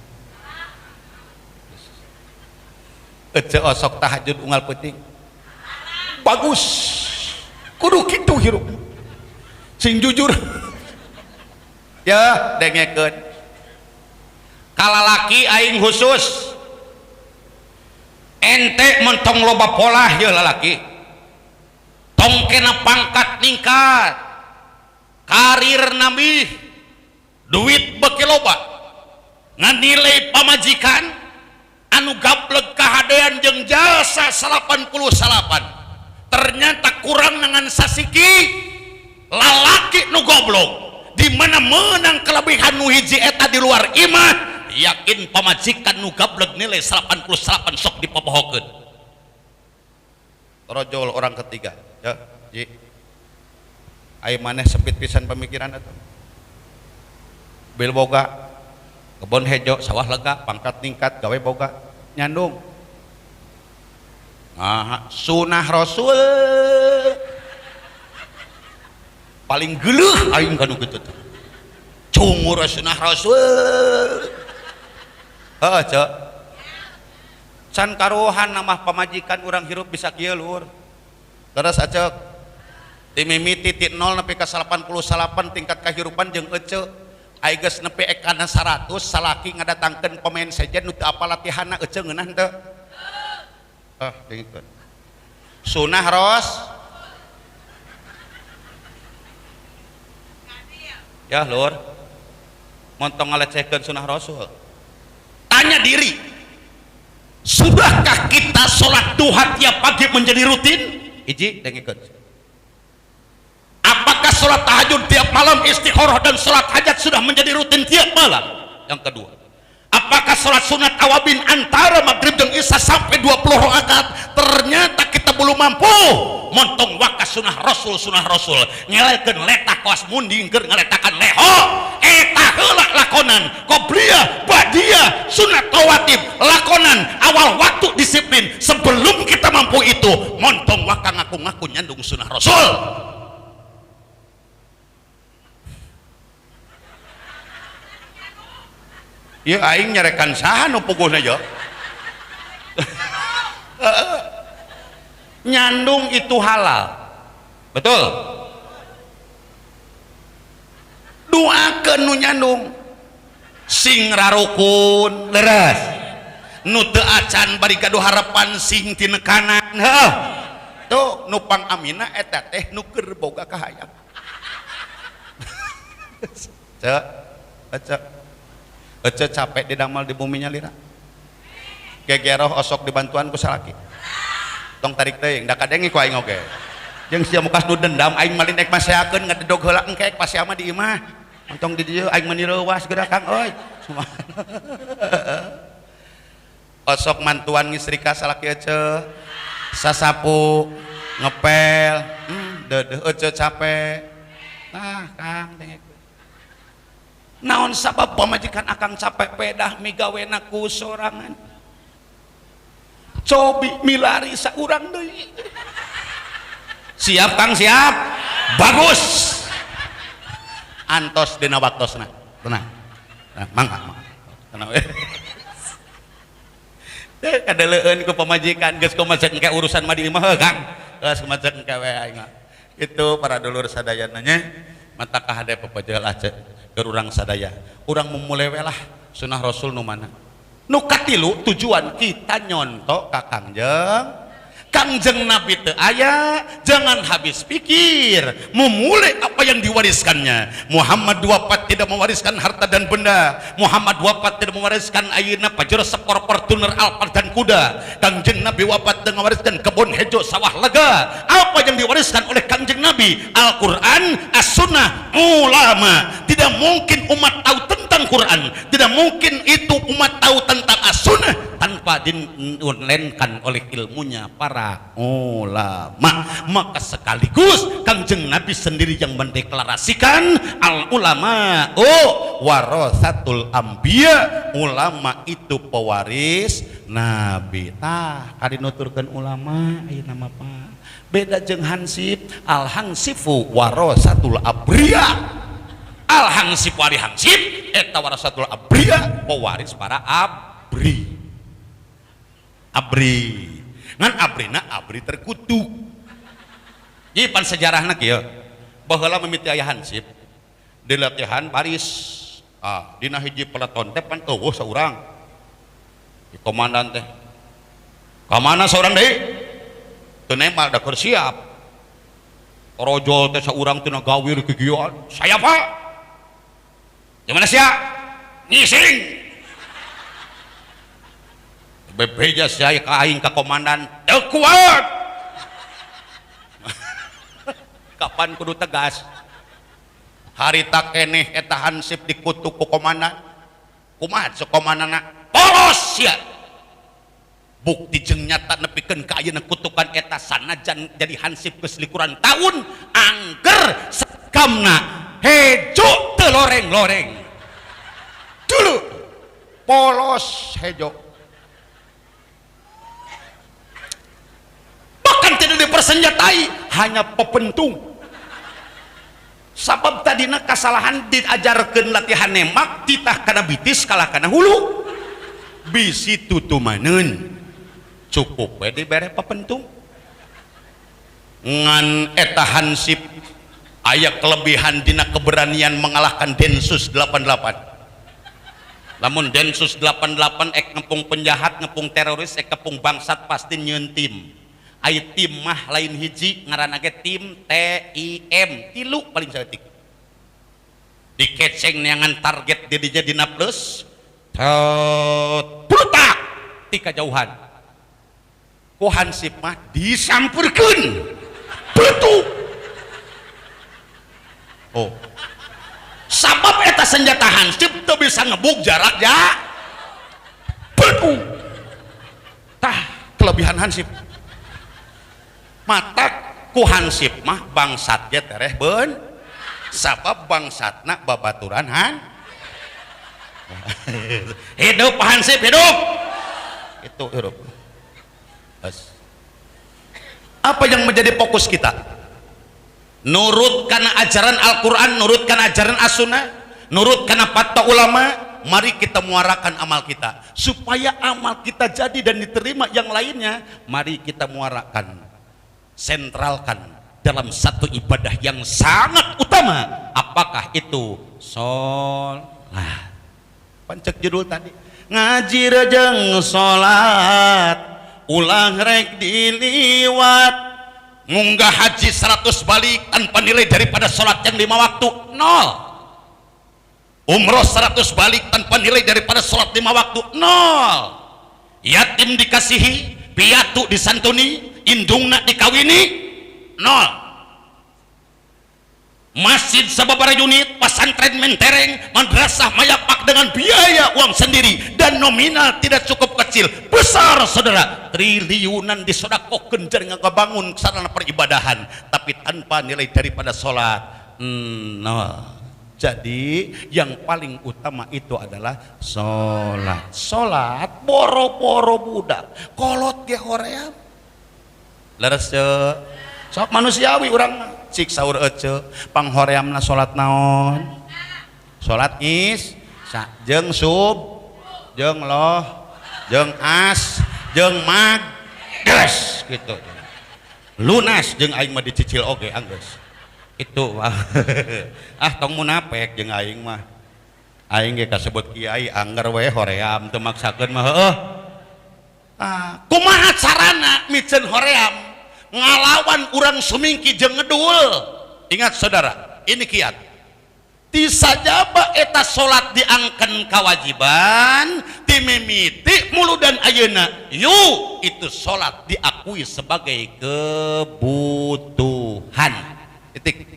ece osok tahajud unggal peuting bagus kudu kitu hirup sing jujur ya dengekeun kalalaki aing khusus ente mentong loba pola ya lalaki tong kena pangkat ningkat karir nambih duit beki loba nganilai pamajikan anu gablek kahadean jeung jasa 88 ternyata kurang dengan sasiki lalaki nu goblok di mana menang kelebihan nu hiji eta di luar iman yakin pamajikan nu gablek nilai 88 sok dipopohokeun rojol orang ketiga ya ji ai maneh sempit pisan pemikiran atuh bil boga kebon hejo sawah lega pangkat ningkat gawe boga nyandung sunah rasul paling geuleuh aing kanu kitu teh cungur sunah rasul heuh cek can karuhan nama pamajikan urang hirup bisa kieu lur terus acek ti mimiti ti 0 nepi ka 88 tingkat kahirupan jeung ece ai geus nepi ekana 100 salaki ngadatangkeun pemain sejen nu teu apa latihanna ece ngeunah henteu dengkeun sunah ros ya lur montong ngalecehkeun sunah rasul tanya diri sudahkah kita sholat duha tiap pagi menjadi rutin hiji dengkeun apakah sholat tahajud tiap malam istikharah dan sholat hajat sudah menjadi rutin tiap malam yang kedua apakah sholat sunat awabin antara maghrib dan isya sampai 20 rakaat ternyata kita belum mampu montong wakas sunah rasul ngelelkeun letak kaos munding keur ngeletakan leho eta heula lakonan qobliyah ba'diyah sunat rawatib lakonan awal waktu disiplin sebelum kita mampu itu montong waka ngaku-ngaku nyandung sunah rasul ya aing nyarekan saha nu puguhna yo nyandung itu halal betul doakeun nu nyandung sing rarukun leres nu teu acan bari gaduh harapan sing ti nekanan heuh tuh nupang amina eta teh nu keur boga kahayang cek ece capek didamel di buminya lira gegeroh osok dibantuan ku salaki tong tarik teuing da kadengi ku aing oge jeung sia mukas nu dendam aing malin ek maseakeun ngadedog heula engkek pasti ama di imah tong di dieu aing meni reuwas geura Kang euy osok mantuan ngistrika salaki ece sasapu ngepel deudeuh ece capek nah Kang dengek naon sabab pamajikan akang capek pedah migawena ku sorangan cobi milari saurang deui siap Kang siap bagus antos dina waktosna tenang nah, mangga tenang kadeuleun ku pamajikan geus kumaceuk engke urusan mah di imah Kang geus kumaceuk engke we aing itu para dulur sadayana nya mata kahade pepejeul cek keur urang sadaya urang memulai welah sunah rasul nu mana nu katilu tujuan kita nyontok ka Kangjeng Nabi teu aya jangan habis pikir memulai apa yang diwariskannya. Muhammad wafat tidak mewariskan harta dan benda. Muhammad wafat tidak mewariskan ayeuna pajero sepor Fortuner Alphard dan kuda. Kangjeng Nabi wafat dengan mewariskan kebun hejo sawah lega. Apa yang diwariskan oleh Kangjeng Nabi? Al-Quran, As-Sunnah, ulama. Tidak mungkin umat tahu tentang Quran, tidak mungkin itu umat tahu tentang As-Sunnah tanpa diunlenkan oleh ilmunya para ulama. Maka sekaligus Kangjeng Nabi sendiri yang mendeklarasikan al ulama warasatul anbiya, ulama itu pewaris nabi. Tah kali nuturkeun ulama ayeuna mah Pak beda jeung hansip. Al hansifu warasatul abriya, al hansip wari hansip eta warasatul abriya pewaris para abri. Abri ngan abrina abri terkutuk. Jadi pan sejarahna kieu baheula mimiti aya hansip di latihan baris dina hiji peleton teh pan eueuh saurang di komandan teh ka mana saurang deui teu nembal da keur siap orojol teh saurang teu nagawir kikieuan saya Pak di mana sia ngising bebeja saya ka aing ka komandan teu kuat. Kapan kudu tegas harita keneh eta hansip dikutuk ku komandan kumaha cek komandanna polos sia bukti jeung nyata nepikeun ka ayeuna kutukan eta sanajan jadi hansip geus likuran tahun angger sakamna hejo teu loreng-loreng dulu polos hejo bahkan tidak dipersenjatai hanya pepentung. Sabab tadina kasalahan diajarkeun latihan nembak titah kana bitis kalah kana hulu bisi tutumaneun cukup we dibere pepentung ngan eta hansip aya kelebihan dina keberanian mengalahkan Densus 88. Lamun Densus 88 ek ngepung penjahat ngepung teroris ek ngepung bangsat pasti nyieun tim. Aya tim mah lain hiji ngaranna ge tim TIM tilu paling saeutik dikeceng neangan target di dinya dina plus brutak ti kajauhan ku hansip mah disampurkeun betul sabab eta senjata hansip teu bisa ngebuk jarak ya betul tah kelebihan hansip mata ku hansip mah bangsat ge tereh beun sabab bangsatna babaturan hidup hansip hidup itu hidup. Apa yang menjadi fokus kita? Nurut karena ajaran Al-Quran, nurut karena ajaran As-Sunnah, nurut karena fatwa ulama. Mari kita muarakan amal kita supaya amal kita jadi dan diterima yang lainnya. Mari kita muarakan, sentralkan dalam satu ibadah yang sangat utama. Apakah itu sholat? Pancek judul tadi ngaji rejeng salat ulang rek diliwat munggah haji 100 balik tanpa nilai daripada salat yang 5 waktu nol umroh 100 balik tanpa nilai daripada salat 5 waktu nol yatim dikasihi piatu disantuni indungna dikawini nol masjid sababaraha unit pesantren mentereng madrasah mayapak dengan biaya uang sendiri dan nominal tidak cukup kecil besar saudara triliunan disodakokeun jaring ngabangun sarana peribadahan tapi tanpa nilai daripada sholat nol. Jadi yang paling utama itu adalah sholat boro-boro budak kolot ge hoream leres sok manusiawi urang cik sahur ece panghoreamna sholat naon sholat isya jeung sub jeung loh jeung as jeung mag geus gitu lunas jeung aing mah dicicil oge anggeus itu mah ah tong munafik jeung aing mah aing ge kasebut kiai angger we hoream teu maksakeun mah heueuh kumaha carana mikeun hoream ngalawan urang sumingki jeung ngedul ingat saudara ini kiat tisajaba eta salat diangken kawajiban timimiti mulu dan ayeuna yuk itu salat diakui sebagai kebutuhan titik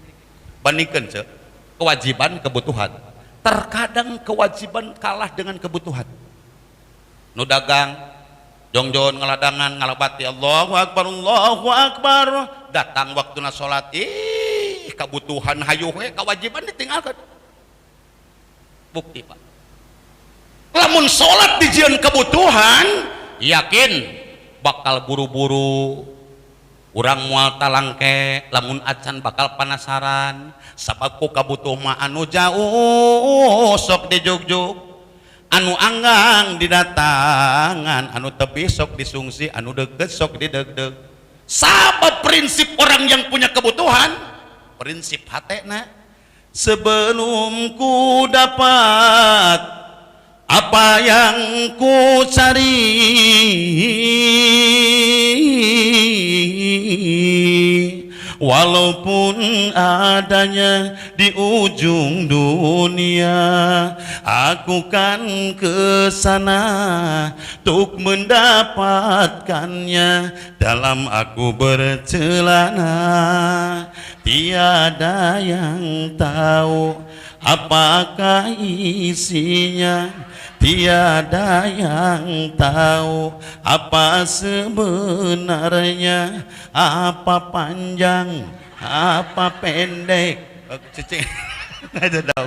bandingkeun ce kewajiban kebutuhan terkadang kewajiban kalah dengan kebutuhan nu dagang jongjon ngaladangan ngalabati Allahu Akbar datang waktuna sholat kebutuhan hayuh kewajiban ditinggalkan bukti pak lamun sholat dijieun kebutuhan yakin bakal buru-buru urang moal talangke lamun acan bakal penasaran sabab ku kabutuh mah anu jauh sok dijuk-juk anu anggang didatangan anu tepi sok disungsi anu deket sok dideg-deg sabab prinsip orang yang punya kebutuhan prinsip hatena sebelum ku dapat apa yang ku cari walaupun adanya di ujung dunia aku kan kesana untuk mendapatkannya dalam aku bercelana tiada yang tahu apakah isinya tiada yang tahu apa sebenarnya apa panjang apa pendek cicing ada tahu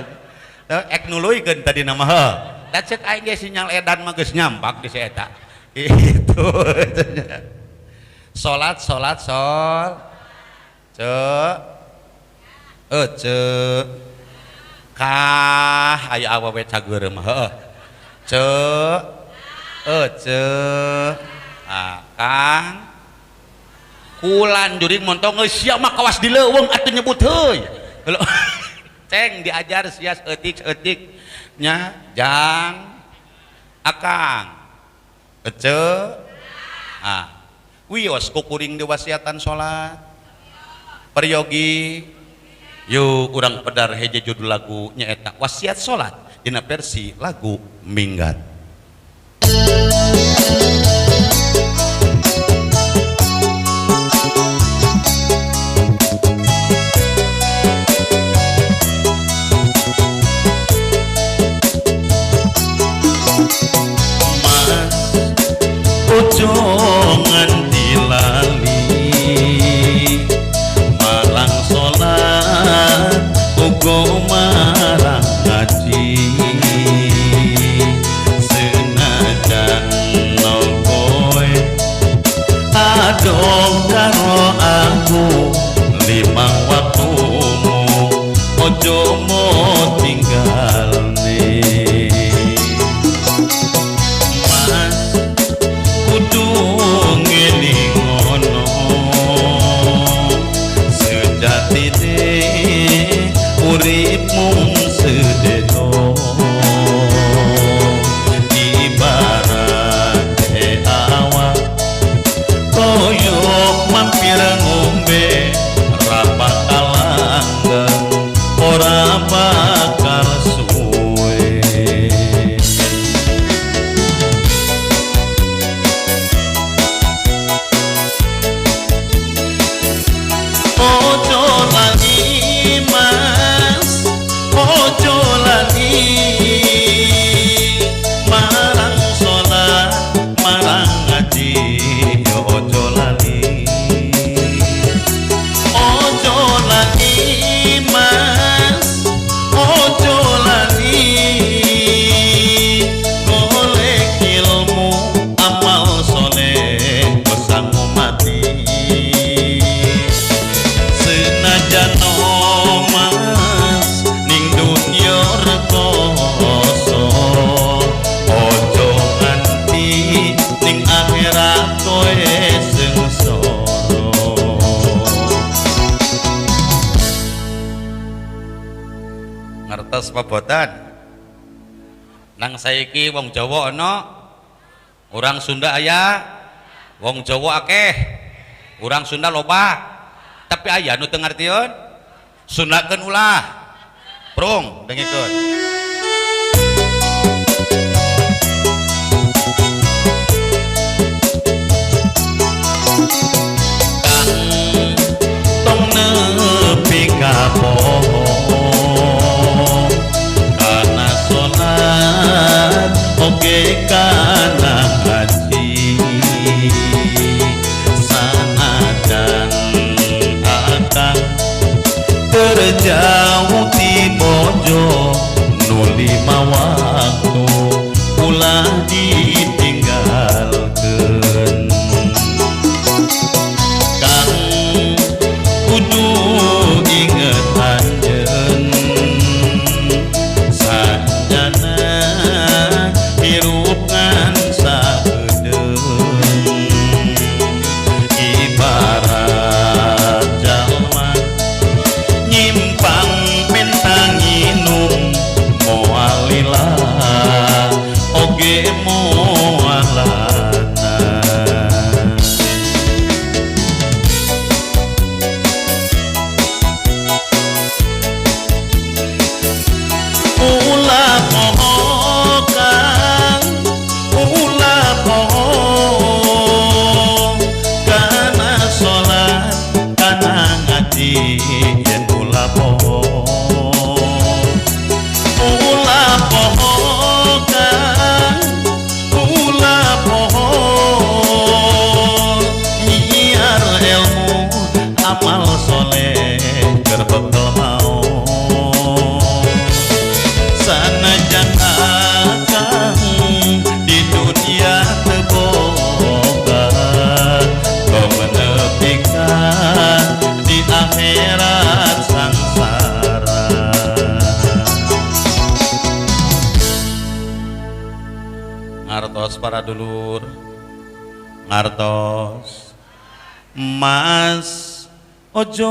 ek nuluykeun tadi nama heuh da ceuk aing ge sinyal edan mah geus nyampak di si eta itu salat ceuk kah aya awewe cageureuh mah heuh kang kulan juring montong geus sia mah kawas dileuweung atuh nyebut heuy ceng diajar sia eutik nya jang akang wios ku kuring diwasiatan salat peryogi yuk urang pedar heje judul lagu nyaeta wasiat salat dina versi lagu minggat. Mas ujongan dilali marang salat uga marang ngaji senajan nokoe adong karo aku limang waktumu ojo mo tinggalne mas kudu ngelingono sejatine urip mung sedelo bakal suwe. Ojo lali mas, ojo lali marang sholat, marang ngaji, yo ojo lali. Ojo lali mas, ojo lali golek ilmu amal soleh pesanmu mati. Senajan mas ning dunya rekoso, ojo nganti ning akhirat koe sengsara. Ngertos apa boten? Nang saiki wong Jawa ana, orang Sunda aya, wong Jawa akeh, orang Sunda loba. Tapi aya nu teu ngartieun, sunatkeun ulah. Prung dengikeun. Kang tong nepi ka pohon, kana salat oge kana haji. Sanajan akang terjauh di bojo nu lima waktu ulah ditinggalkeun. Kang kudu inget anjeun sanjana hirup ngan saeudeung. Ibarat jalma nyimpang mentang nginum moal lila oge moalana. Ulah poho kang, ulah poho kana sholat, kana ngaji, yen ulah poho. Ulah poho kang, ulah poho nyiar ilmu amal soleh keur bekal mau. Sanajan akang di dunia teu boga, menepikan di akhirat sangsara. Ngartos para dulur, ngartos mas ojo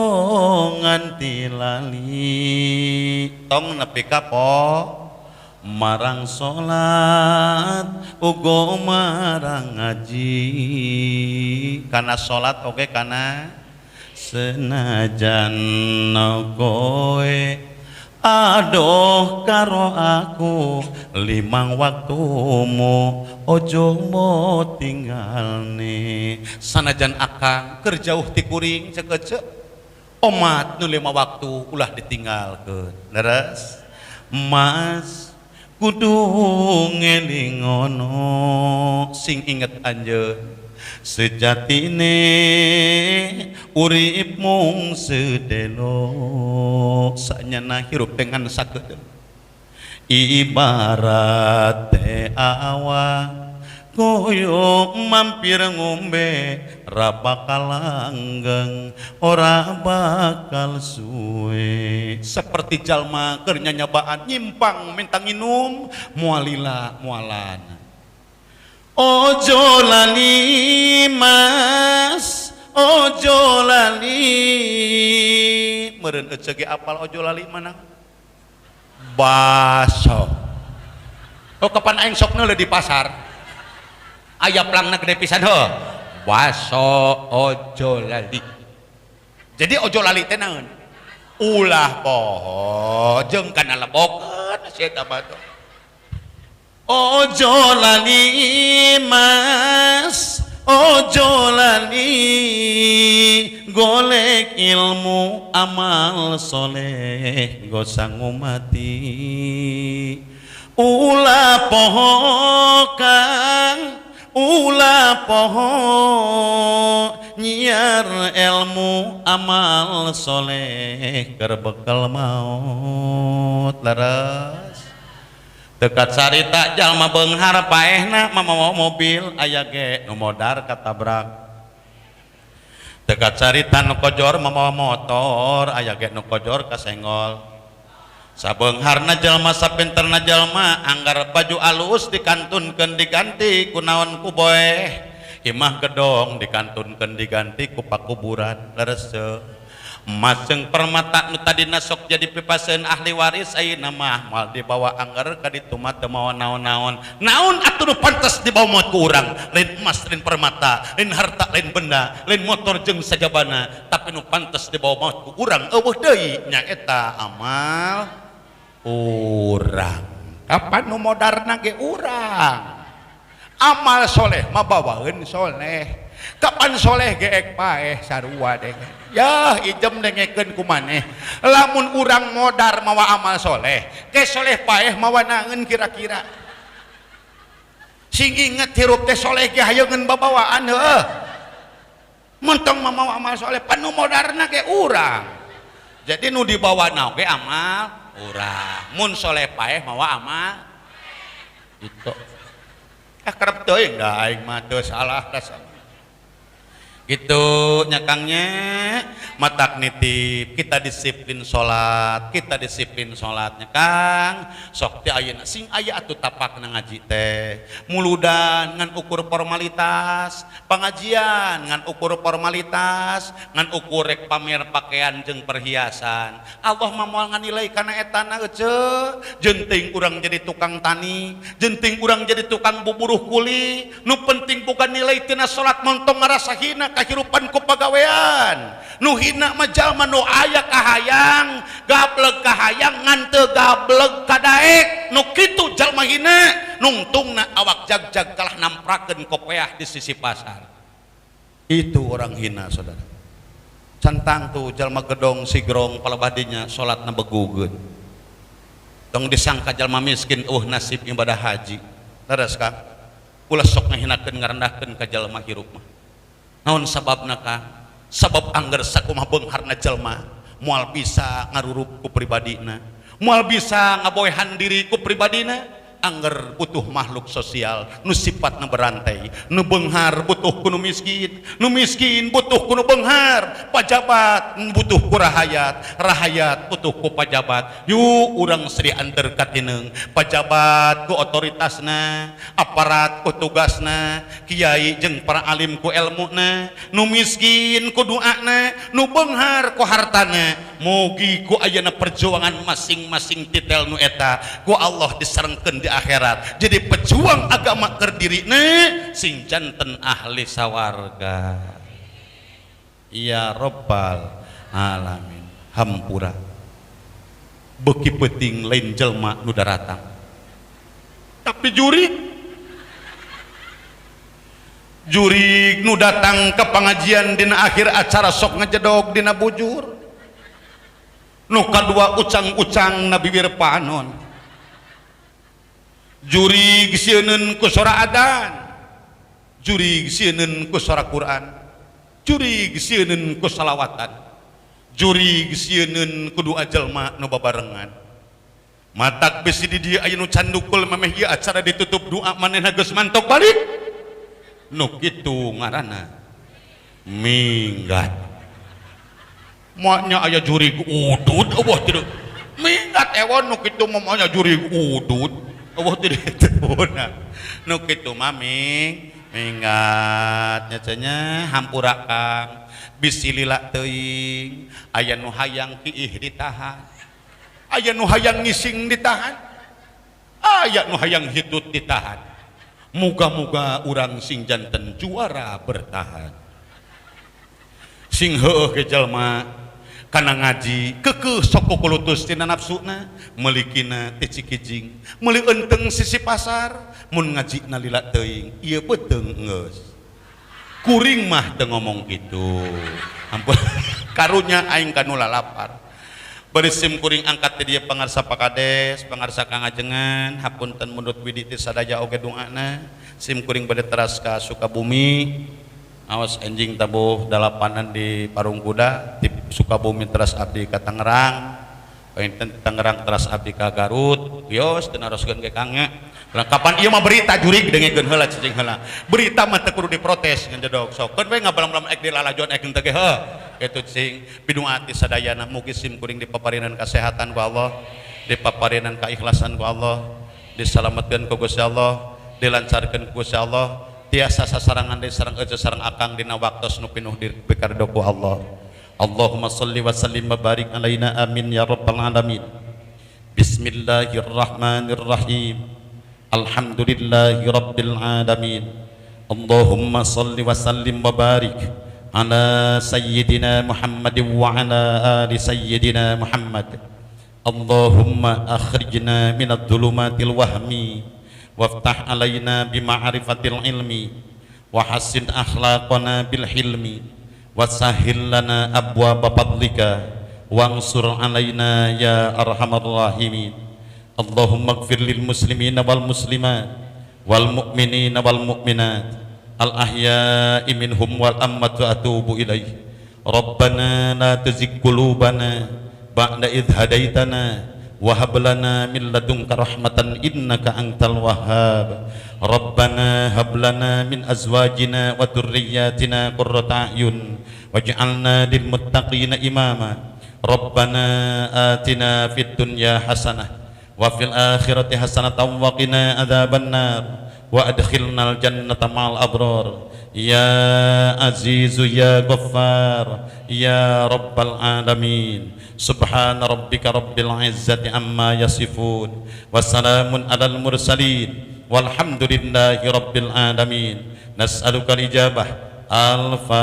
nganti lali tong nepi ka marang salat uga marang ngaji. Kana salat oge kana senajan kowe adoh karo aku limang waktumu ojo mo tinggalne. Sanajan akang keur jauh ti kuring cekecek omat nu lima waktu ulah ditinggalkeun. Leres mas kudu ngelingono sing inget anjeun sejatine urip mung sedelo sanyana hirup dengan sakedeung. Ibarat teh awa koyo mampir ngombe ra bakal langgeng ora bakal suwe. Seperti jalma keur nyanyabaan nyimpang minta nginum mualila mualana. Ojo lali mas, ojo lali meureun eceu ge apal ojo lali mana? Baso. Oh kapan aing sok neuleuh di pasar? Aya plangna gede pisan heuh. Baso ojo lali. Jadi ojo lali teh naon? ulah poho jeung kana lebokeun si eta batu. Ojo lali mas, ojo lali golek ilmu amal soleh gosang umati. Ulah poho kang, ulah poho nyiar ilmu amal soleh keur bekal maut laras. Dekat sarita jalma beunghar paehna mamawa mobil aya ge nu modar katabrak. Dekat sarita nu kojor mamawa motor aya ge nu kojor kasenggol. Sabeungharna jalma sapinterna jalma anggar baju alus dikantunkeun diganti ku naon ku boeh. Imah gedong dikantunkeun diganti ku pakuburan leres. Emas jeung permata nu tadina sok jadi pipaseun ahli waris ayeuna mah moal dibawa anggar ka ditu mah teu mawa naon-naon. Naon atuh nu pantes dibawa moal ku urang? Lain emas, lain permata, lain harta, lain benda, lain motor jeung sajabana, tapi nu pantes dibawa moal ku urang eueuh deui nyaeta amal urang. Kapan nu modarna ge urang? Amal soleh mah bawaeun soleh. Kapan soleh ge ek paeh sarua deh. Ya ijem dengekeun ku maneh. Lamun urang modar mawa amal soleh, ke soleh paeh mawa naeun kira-kira. Sing inget hirup teh soleh ge hayeungeun babawaan heueuh. Mun tong mawa amal soleh panu modarna ge urang. Jadi nu dibawa naon ge amal urang. Mun soleh paeh mawa amal itu. Kerep teuing da aing mah teu salah rasa. Gitu nyakangnya matak nitip kita disiplin sholat, kita disiplin sholatnya Kang. Sok teh ayeuna sing aya atuh tapakna ngaji teh muludan ngan ukur formalitas, pengajian ngan ukur formalitas, ngan ukur rek pamer pakaian jeung perhiasan. Allah mah moal nganilai kana etana euceu. Jenting urang jadi tukang tani, jenting urang jadi tukang buburuh kuli. Nu penting bukan nilai tina sholat montong ngarasa hina kahirupan ku pagawean. Nu hina mah jalma nu aya kahayang, gableg kahayang ngan teu gableg kadaek. Nu kitu jalma hina, nungtungna awak jag-jag kalah namprakeun kopeah di sisi pasar. Itu orang hina saudara. Cantang tuh jalma gedong sigrong palebadinya salatna begugeun. Tong disangka jalma miskin nasib ibadah haji. Leres Kang. Ulah sok ngahinakeun ngarendahkeun ka jalma hirup mah. Naon sababna Kang? Sabab anggar sakumaha beungharna jalma moal bisa ngarurup ku pribadina, moal bisa ngaboehan diri ku pribadina, anggar butuh makhluk sosial nu sifatna berantai. Nu beunghar butuh ku nu miskin butuh ku nu beunghar, pajabat butuh ku rahayat, rahayat butuh ku pajabat. Yuk urang seri anter katineung pajabat ku otoritasna, aparat ku tugasna, kiai jeung para alim ku elmuna, nu miskin ku doana, nu beunghar ku hartana. Mugi ku ayeuna perjuangan masing-masing titel nu eta ku Allah disarengkeun di akhirat jadi pejuang agama keur dirina sing janten ahli sawarga. Ya Rabbal alamin. Hampura beuki peuting lain jelma nu daratang tapi jurig nu datang ke pengajian dina akhir acara sok ngajedog dina bujur. Nu kadua ucang-ucang na bibir panon, jurig sieunun ku sora adan, jurig sieunun ku sora Quran, jurig sieunun ku salawatan, jurig sieunun ku doa jalma nu babarengan. Matak bisi di dieu aya nu candukul mameh ieu acara ditutup doa manehna geus mantok balik. Nu kitu ngaranna minggat. Moalnya aya jurig udud eueuh teu minggat ewon nu kitu mah aya jurig udud eueuh teu dituna. Nu kitu mah minggat nya cenah hampura Kang. Bisi lila teuing aya nu hayang kiih ditahan, aya nu hayang ngising ditahan, aya nu hayang hitut ditahan. Muga-muga urang sing janten juara bertahan. Sing heueuh ke jalma kana ngaji kekeh sok kulutus tina nafsuna melikina teh cikijing meuli enteng sisi pasar mun ngaji na lila teuing ieu beteung geus kuring mah teu ngomong kitu ampun karunya aing kanu lalapar bari sim kuring angkat teh dieu pangarsa pakades pangarsa kangajengan hapunten munut widi ti sadaya oge doana sim kuring bade teras ka Sukabumi awas anjing tabuh dalapanan di Parung Kuda di Sukabumi teras abdi ka Tangerang painten di Tangerang teras abdi ka Garut bios teu naroskeun ke kangnya kapan ieu mah berita jurig dengekeun heula cicing heula berita mah teu kudu diprotes ngan jedog sok keun we ngabalam-balam ek dilalajon ek teu ge heuh kitu cing bidung ati sadayana mugi sim kuring dipaparinan kesehatan ku Allah dipaparinan keikhlasan ku Allah disalametkeun ku Gusti Allah dilancarkeun ku Gusti Allah tiasa sasarangan dari sareng aja sareng akang dina waktos nu pinuh dipikardo ku Allah Allahumma salli wa sallim wa barik alaina amin ya rabbal alamin bismillahirrahmanirrahim alhamdulillahi rabbil alamin Allahumma salli wa sallim wa barik ala sayyidina Muhammad wa ala ali sayyidina Muhammad Allahumma akhrijna minadh dhulumatil wahmi waftah alaina bima'rifatil ilmi wa hassin akhlaqana bil hilmi wasahhil lana abwaaba fadlika wansur alaina ya arhamar rahimin Allahumma ighfir lil muslimina wal muslimat wal mu'minina wal mu'minat al ahya'i minhum wal amwat wa atubu ilaih Rabbana la tuzigh qulubana ba'da idh hadaitana wahab lana min ladunka rahmatan innaka antal wahhab Rabbana hab lana min azwajina wa dhurriyyatina qurrata a'yun waj'alna lil muttaqina imama Rabbana atina fid dunya hasanah wa fil akhirati hasanatan wa qina adzabannar wa adkhilnal jannata ma'al abrar ya azizu ya ghaffar ya rabbal alamin subhana rabbika rabbil izzati amma yasifun wassalamun alal mursalin walhamdulillahi rabbil alamin nas'aluka al-ijabah al-fatihah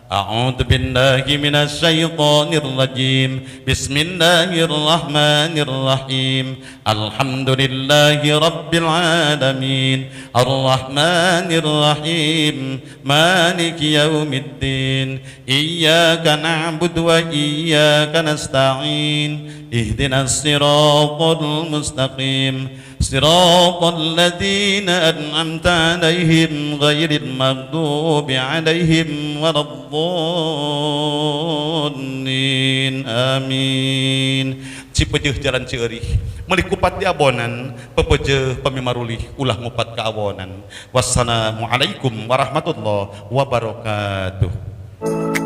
a'udzu billahi minasy syaithanir rajim bismillahir rahmanir rahim alhamdulillahi rabbil alamin arrahmanir rahim maliki yaumiddin iyyaka na'budu wa iyyaka nasta'in ihdinas siratal mustaqim siratal ladzina an'amta 'alaihim ghairil maghdubi 'alaihim waladdallin amin Cipeujeut jalan Cieueuih meuli kupat di abonan pepeujeut pamimarulih ulah ngupat ka awonan wassalamualaikum warahmatullahi wabarakatuh